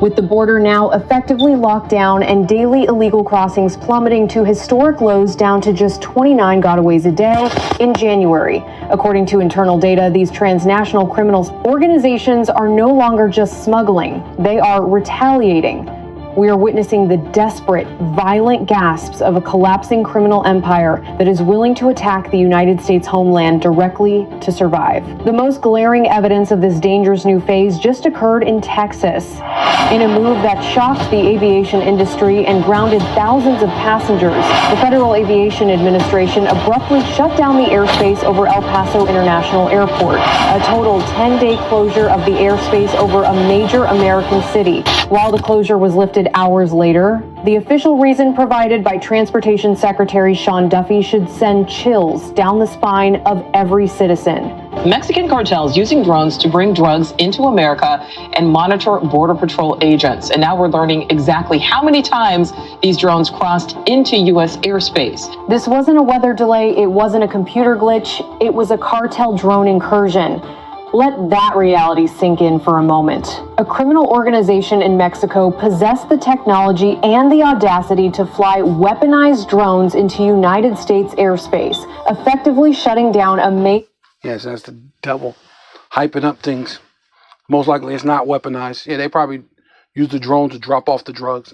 With the border now effectively locked down and daily illegal crossings plummeting to historic lows down to just 29 gotaways a day in January. According to internal data, these transnational criminal organizations are no longer just smuggling, they are retaliating. We are witnessing the desperate, violent gasps of a collapsing criminal empire that is willing to attack the United States homeland directly to survive. The most glaring evidence of this dangerous new phase just occurred in Texas. In a move that shocked the aviation industry and grounded thousands of passengers, the Federal Aviation Administration abruptly shut down the airspace over El Paso International Airport, a total 10-day closure of the airspace over a major American city. While the closure was lifted hours later, the official reason provided by Transportation Secretary Sean Duffy should send chills down the spine of every citizen. Mexican cartels using drones to bring drugs into America and monitor Border Patrol agents. And now we're learning exactly how many times these drones crossed into U.S. airspace. This wasn't a weather delay, it wasn't a computer glitch, it was a cartel drone incursion. Let that reality sink in for a moment. A criminal organization in Mexico possessed the technology and the audacity to fly weaponized drones into United States airspace, effectively shutting down a Yes, that's the devil hyping up things. Most likely it's not weaponized. Yeah, they probably use the drone to drop off the drugs.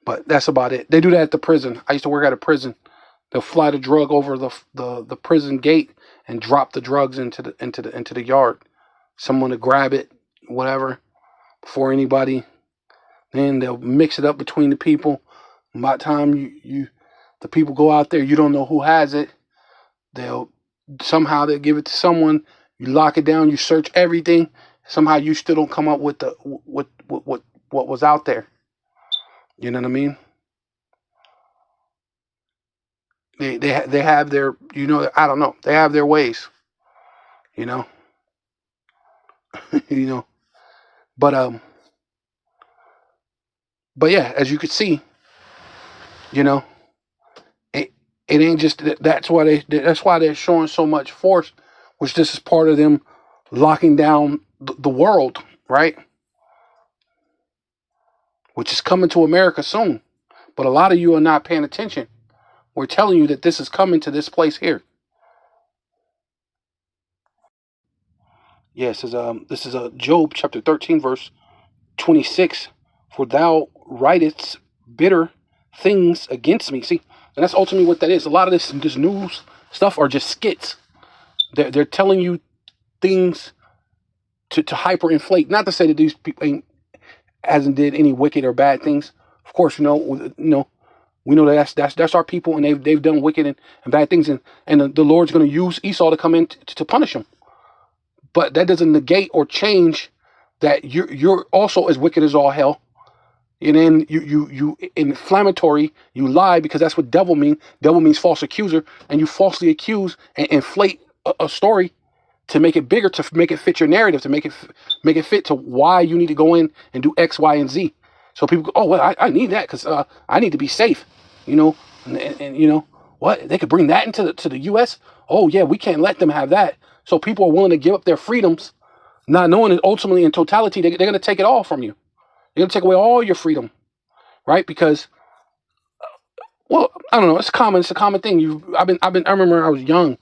But that's about it. They do that at the prison. I used to work at a prison. They'll fly the drug over the prison gate and drop the drugs into the yard. Someone to grab it, whatever, before anybody. Then they'll mix it up between the people. And by the time the people go out there, you don't know who has it. They'll give it to someone. You lock it down. You search everything. Somehow you still don't come up with what was out there. You know what I mean? They have their, I don't know. They have their ways, you know. But yeah, as you can see, it ain't just that's why they're showing so much force, which this is part of them locking down the world, right? Which is coming to America soon. But a lot of you are not paying attention. We're telling you that this is coming to this place here. Yes, this is Job chapter 13, verse 26. For thou writest bitter things against me. See, and that's ultimately what that is. A lot of this news stuff are just skits. They're telling you things to hyperinflate. Not to say that these people hasn't did any wicked or bad things. Of course, we know that that's our people, and they've done wicked and bad things, and the Lord's going to use Esau to come in to punish them. But that doesn't negate or change that you're also as wicked as all hell. And then you inflammatory, you lie, because that's what devil means. Devil means false accuser, and you falsely accuse and inflate a story to make it bigger, to make it fit your narrative, to make it fit to why you need to go in and do X, Y, and Z. So people go, oh, well, I need that because I need to be safe, and what, they could bring that into the U.S. Oh yeah, we can't let them have that. So people are willing to give up their freedoms, not knowing that ultimately in totality they're going to take it all from you. They're going to take away all your freedom, right? Because, well, I don't know. It's common. It's a common thing. I remember I was young,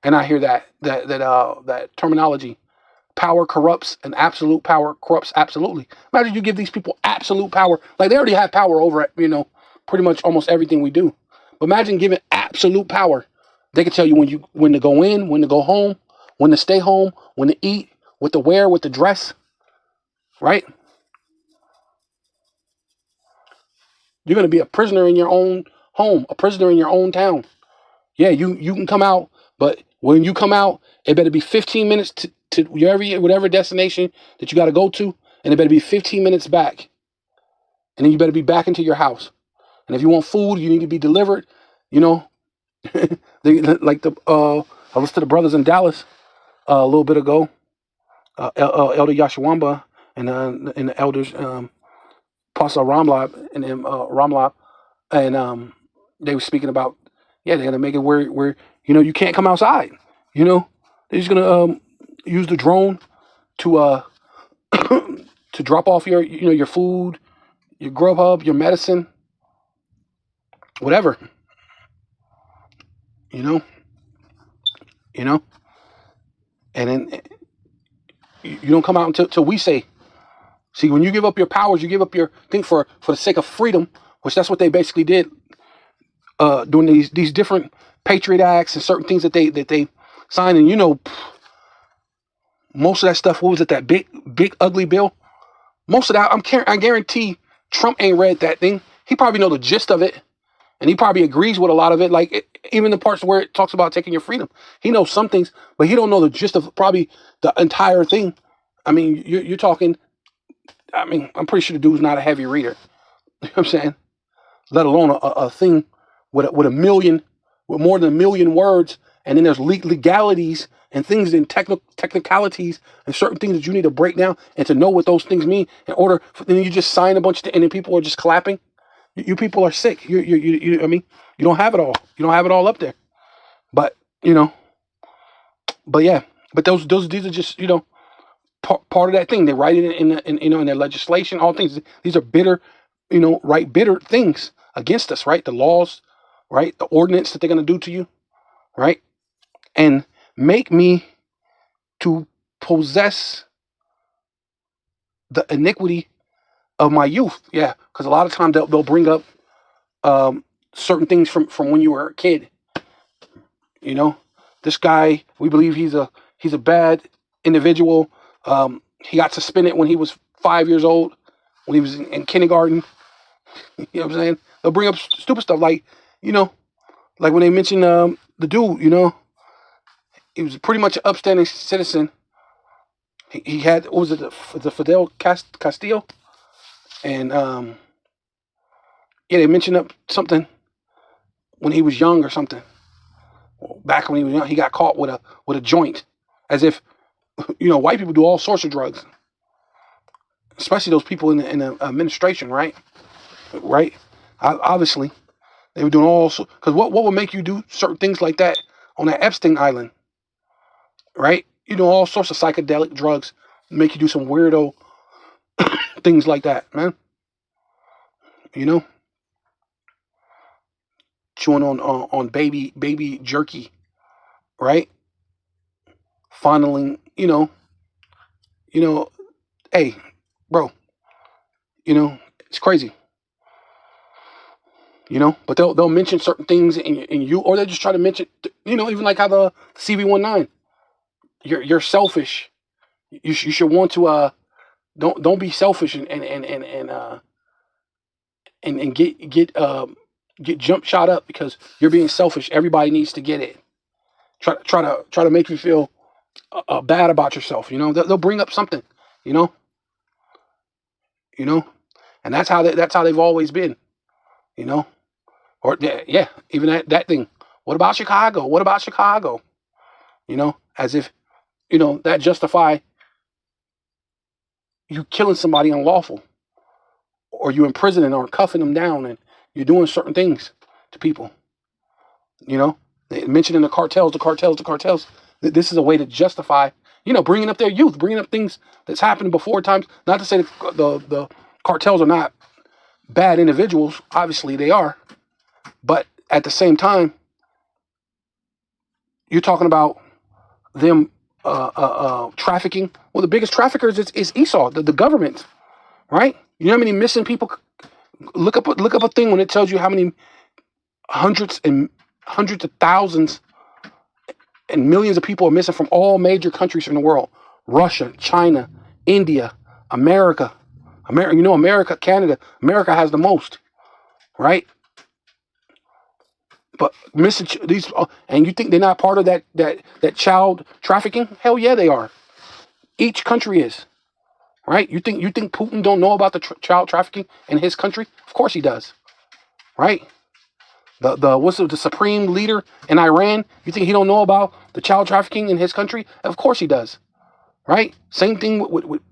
and I hear that terminology. Power corrupts, and absolute power corrupts absolutely. Imagine you give these people absolute power. Like, they already have power over, pretty much almost everything we do. But imagine giving absolute power. They can tell you when to go in, when to go home, when to stay home, when to eat, what to wear, what to dress, right? You're going to be a prisoner in your own home, a prisoner in your own town. Yeah, you can come out, but when you come out, it better be 15 minutes to whatever destination that you got to go to, and it better be 15 minutes back. And then you better be back into your house. And if you want food, you need to be delivered. You know, I listened to the brothers in Dallas a little bit ago, Elder Yashawamba and the elders, Pastor Ramlab and Ramlab, and they were speaking about, they're gonna make it where you can't come outside. They're just gonna use the drone to to drop off your food, your Grubhub, your medicine, whatever. You know, and then you don't come out until we say. See, when you give up your powers, you give up your thing for the sake of freedom, which that's what they basically did during these different Patriot Acts and certain things that they signed. And most of that stuff. What was it? That big ugly bill. Most of that, I guarantee Trump ain't read that thing. He probably know the gist of it, and he probably agrees with a lot of it. Like even the parts where it talks about taking your freedom, he knows some things, but he don't know the gist of probably the entire thing. I mean, you're talking. I mean, I'm pretty sure the dude's not a heavy reader. You know what I'm saying? Let alone a thing with more than a million words, and then there's legalities and things and technicalities and certain things that you need to break down and to know what those things mean in order. Then you just sign a bunch of and then people are just clapping. You people are sick. I mean, you don't have it all. You don't have it all up there. But but these are just part of that thing. They write it in their legislation. All things. These are bitter, bitter things against us. Right, the laws, right, the ordinance that they're gonna do to you, right, and make me to possess the iniquity of my youth. Yeah, because a lot of times they'll bring up certain things from when you were a kid. This guy, we believe he's a bad individual. He got suspended when he was 5 years old, when he was in kindergarten. You know what I'm saying? They'll bring up stupid stuff like like when they mention the dude. He was pretty much an upstanding citizen. He had, what was it, the Fidel Castillo, and they mentioned up something when he was young or something. Back when he was young, he got caught with a joint, as if white people do all sorts of drugs, especially those people in the administration, right? Right? Obviously, they were doing all because what would make you do certain things like that on that Epstein Island, right? All sorts of psychedelic drugs make you do some weirdo things like that, man. Chewing on baby jerky, right? Fondling, hey, bro, it's crazy. But they'll mention certain things in you, or they just try to mention, even like how the CV-19. You're selfish. You should want to don't be selfish and get jump shot up because you're being selfish. Everybody needs to get it. Try to make you feel bad about yourself. They'll bring up something. And that's how they've always been. Or even that thing. What about Chicago? What about Chicago? As if that justify you killing somebody unlawful, or you imprisoning or cuffing them down, and you're doing certain things to people. They mentioning the cartels. This is a way to justify, bringing up their youth, bringing up things that's happened before times. Not to say the cartels are not bad individuals. Obviously they are. But at the same time, you're talking about them trafficking. Well, the biggest traffickers is Esau, the government, right? You know how many missing people? Look up a thing when it tells you how many hundreds of thousands and millions of people are missing from all major countries in the world: Russia, China, India, America, Canada. America has the most, right? But missing these, and you think they're not part of that child trafficking? Hell yeah, they are. Each country is, right? You think Putin don't know about the child trafficking in his country? Of course he does, right? The supreme leader in Iran? You think he don't know about the child trafficking in his country? Of course he does, right? Same thing with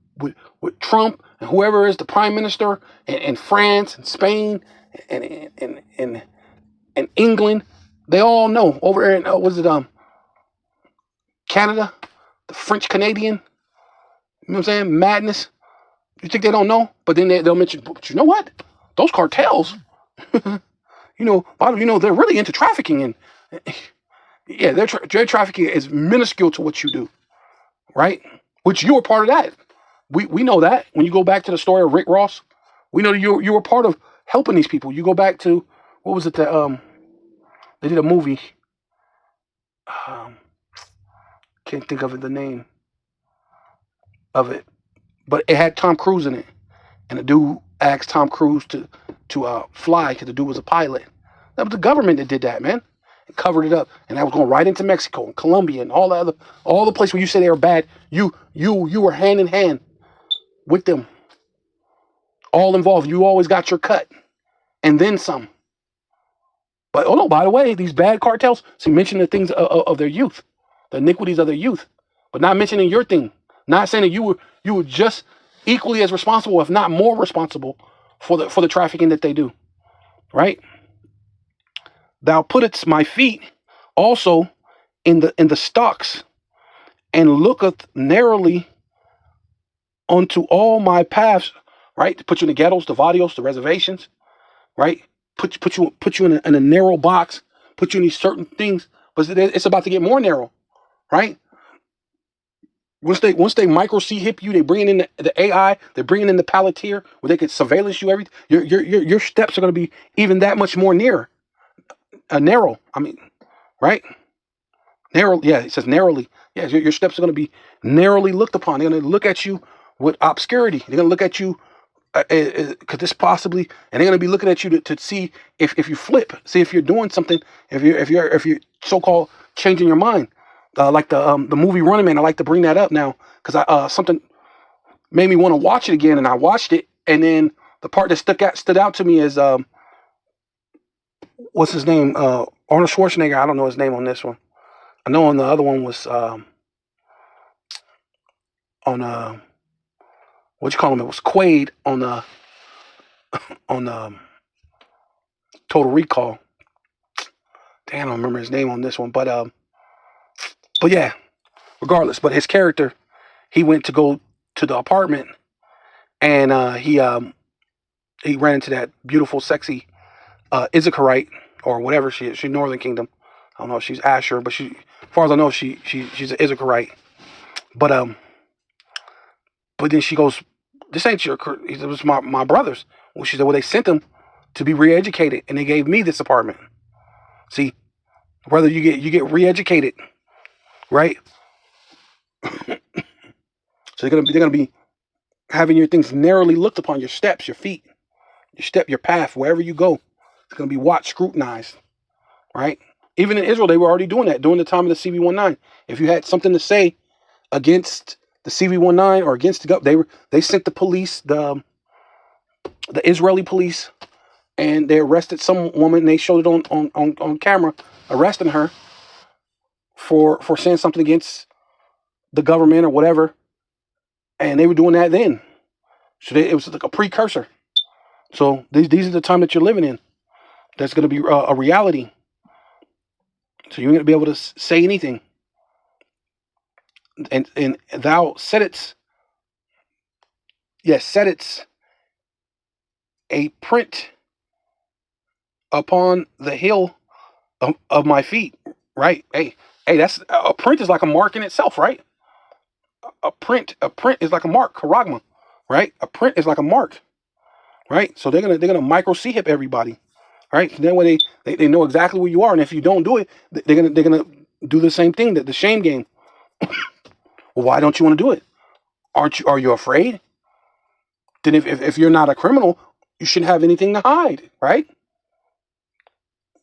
Trump and whoever is the prime minister in France and Spain and England. They all know over there in Canada, the French Canadian. You know what I'm saying? Madness. You think they don't know? But then they'll mention, but you know what? Those cartels, they're really into trafficking, and yeah, their trafficking is minuscule to what you do, right? Which you were part of that. We know that. When you go back to the story of Rick Ross, we know that you were part of helping these people. You go back to, what was it that they did a movie. Can't think of the name of it, but it had Tom Cruise in it, and the dude asked Tom Cruise to fly because the dude was a pilot. That was the government that did that, man, and covered it up, and that was going right into Mexico and Colombia and all the places where you say they were bad. You were hand in hand with them, all involved. You always got your cut, and then some. But oh no, by the way, these bad cartels, see, mention the things of their youth, the iniquities of their youth, but not mentioning your thing. Not saying that you were just equally as responsible, if not more responsible, for the trafficking that they do. Right? Thou puttest my feet also in the stocks, and looketh narrowly unto all my paths. Right? To put you in the ghettos, the vadios, the reservations. Right? Put you in a narrow box. Put you in these certain things, but it's about to get more narrow. Right? Once they micro hip you, they bring in the AI, they're bringing in the Palantir where they can surveillance you. Everything your steps are going to be even that much more narrow. I mean, right? Narrow. Yeah, it says narrowly. Yeah, your steps are going to be narrowly looked upon. They're going to look at you with obscurity. They're going to look at you. Could this possibly? And they're going to be looking at you to see if you flip, see if you're doing something, if you're so-called changing your mind. Like the movie Running Man, I like to bring that up now because something made me want to watch it again, and I watched it, and then the part that stood out to me is what's his name? Arnold Schwarzenegger. I don't know his name on this one. I know on the other one was on what you call him? It was Quaid on Total Recall. Damn, I don't remember his name on this one, but yeah. Regardless, but his character, he went to go to the apartment, and he ran into that beautiful, sexy Israelite or whatever she is. She's Northern Kingdom. I don't know if she's Asher, but as far as I know, she's an Israelite. But then she goes, "This ain't your. It was my brother's." Well, she said, "Well, they sent him to be re-educated, and they gave me this apartment." See, brother, you get re-educated, right? So they're gonna be having your things narrowly looked upon, your steps, your feet, your path, wherever you go. It's gonna be watched, scrutinized, right? Even in Israel, they were already doing that during the time of the CV-19. If you had something to say against the CV-19 or against the government, they sent the police, the Israeli police, and they arrested some woman. And they showed it on camera, arresting her for saying something against the government or whatever. And they were doing that then. So it was like a precursor. So these are the time that you're living in. That's going to be a reality. So you're going to be able to say anything. And thou settest a print upon the heel of my feet. Right? Hey, that's a print is like a mark in itself, right? A print is like a mark, charagma, right? A print is like a mark, right? So they're gonna micro hip everybody, right? So then when they know exactly where you are, and if you don't do it, they're gonna do the same thing, the shame game. Well, why don't you want to do it? Are you afraid? Then if you're not a criminal, you shouldn't have anything to hide, right?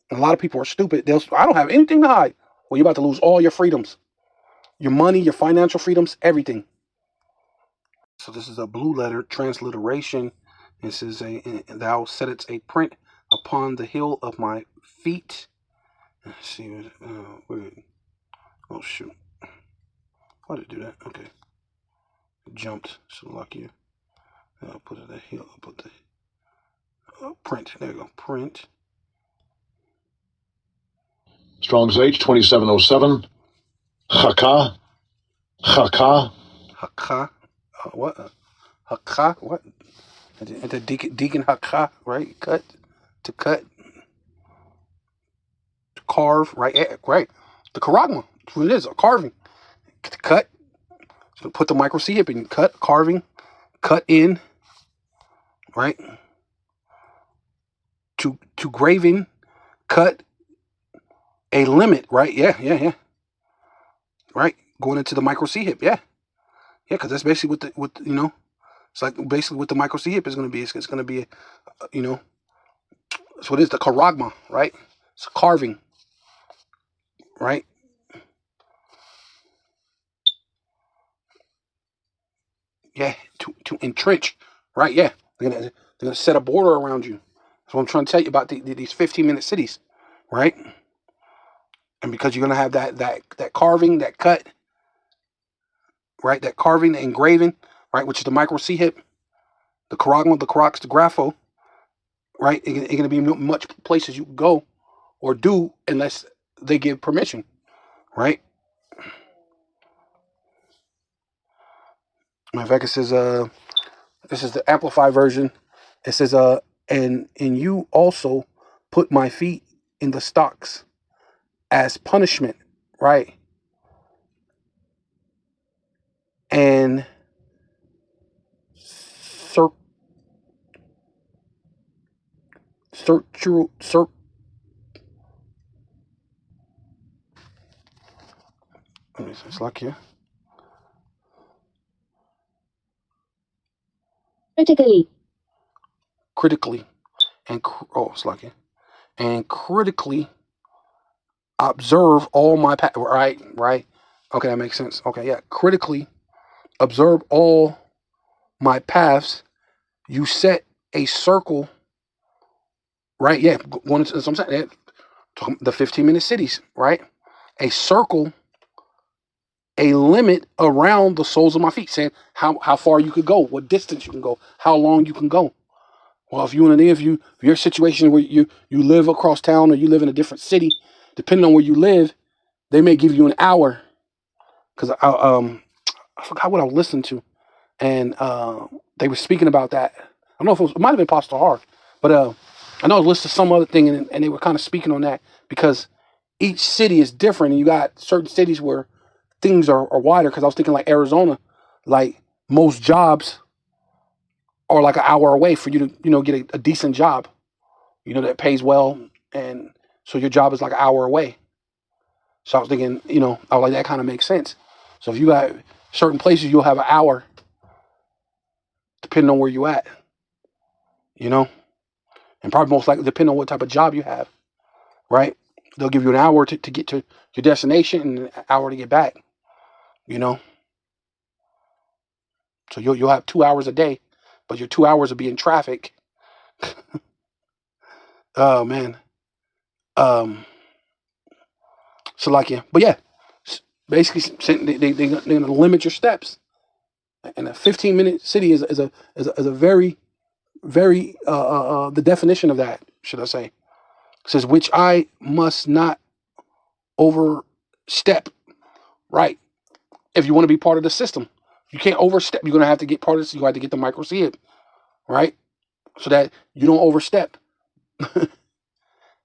And a lot of people are stupid. I don't have anything to hide. Well, you're about to lose all your freedoms. Your money, your financial freedoms, everything. So this is a blue letter transliteration. It says, thou settest a print upon the heel of my feet. Let's see. Wait. Oh, shoot. Why did it do that? Okay. It jumped. So lucky. I'll put it at heel. I'll put the print. There you go. Print. Strong's H 2707. Chaka. Chaka. Haka. What? Haka. What? And the deacon haka, right? Cut. To cut. To carve, right? Yeah, right. The karagma. That's what it is. A carving. To cut. So put the micro C hip in. Cut. Carving. Cut in. Right? To graving. Cut. A limit, right? Yeah. Right? Going into the micro C hip, yeah. Yeah, because that's basically what you know, it's like basically what the micro C hip is going to be. It's going to be, you know, that's what it is, the karagma, right? It's carving, right? Yeah, to entrench, right? Yeah, they're gonna set a border around you. That's what I'm trying to tell you about these 15-minute cities, right? And because you're gonna have that carving, that cut, right? That carving, the engraving, right? Which is the micro C hip, the karagma, the karax, the grapho, right? It's gonna be much places you can go or do unless they give permission, right? Matter of fact, it says, this is the amplified version. It says, and you also put my feet in the stocks as punishment, right? And it's like here. Critically, and it's like here. And critically observe all my right. Okay, that makes sense. Okay, yeah. Critically observe all my paths. You set a circle, right? Yeah, going into what I'm saying, the 15-minute cities, right? A circle, a limit around the soles of my feet, saying how far you could go, what distance you can go, how long you can go. Well, if your situation where you live across town or you live in a different city, depending on where you live, they may give you an hour. Because I forgot what I was listening to, and they were speaking about that. I don't know if it might have been Pastor Hart, but I know I was listening to some other thing, and they were kind of speaking on that because each city is different, and you got certain cities where things are wider. Because I was thinking like Arizona, like most jobs are like an hour away for you to get a decent job, that pays well, and so your job is like an hour away. So I was thinking, I was like, that kind of makes sense. So if you got certain places, you'll have an hour, depending on where you at, and probably most likely depending on what type of job you have, right? They'll give you an hour to get to your destination and an hour to get back, So you'll have 2 hours a day, but your 2 hours will be in traffic. Oh man. So like, yeah, but yeah, basically they're gonna limit your steps. And a 15-minute city is a very, very the definition of that, should I say? It says, which I must not overstep. Right. If you want to be part of the system, you can't overstep. You're gonna have to get part of this. You have to get the micro C hip, right? So that you don't overstep.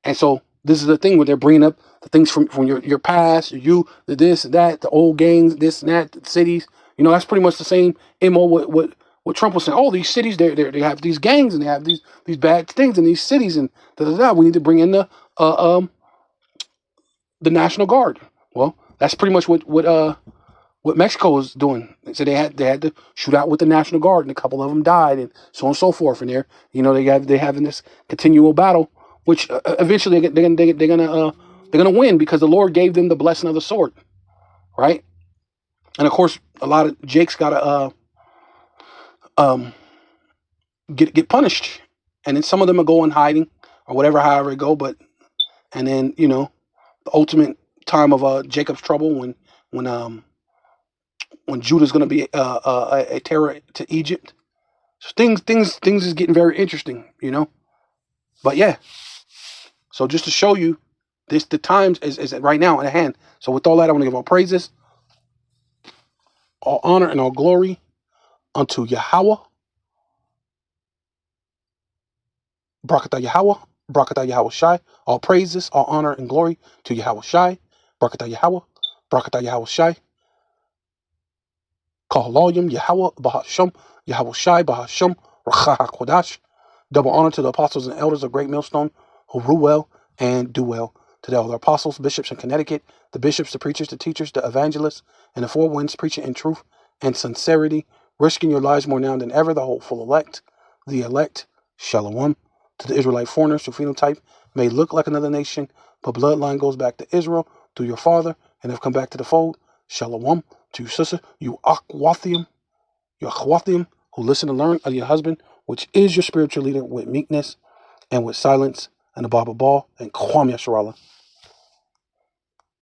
And so this is the thing where they're bringing up the things from your past, the this and that, the old gangs, this and that, the cities. That's pretty much the same MO what Trump was saying. Oh, these cities, they have these gangs and they have these bad things in these cities, and we need to bring in the National Guard. Well, that's pretty much what Mexico was doing. So they had to shoot out with the National Guard, and a couple of them died, and so on and so forth. And they're having this continual battle which eventually they're gonna win because the Lord gave them the blessing of the sword, right? And of course, a lot of Jake's gotta get punished, and then some of them will go in hiding or whatever, however it go. But and then the ultimate time of Jacob's trouble when Judah's gonna be a terror to Egypt. So things is getting very interesting, But yeah, so just to show you the times is right now at hand. So with all that, I want to give all praises, all honor, and all glory unto Yahweh. Barakatah Yahweh. Barakatah Yahweh Shai. All praises, all honor, and glory to Yahweh Shai. Barakatah Yahweh. Barakatah Yahweh Shai. Kahaloyim Yahweh Bahasham. Yahweh Shai Bahasham. Racha HaKodash. Double honor to the apostles and elders of Great Millstone who rule well and do well. To the other apostles, bishops in Connecticut, the bishops, the preachers, the teachers, the evangelists, and the four winds preaching in truth and sincerity, risking your lives more now than ever, the hopeful elect, Shalom. To the Israelite foreigners whose phenotype may look like another nation, but bloodline goes back to Israel through your father and have come back to the fold, Shalom. To your sister, you Achwathium, who listen and learn of your husband, which is your spiritual leader, with meekness and with silence, and the Baba Ball and Kwam Yasharallah.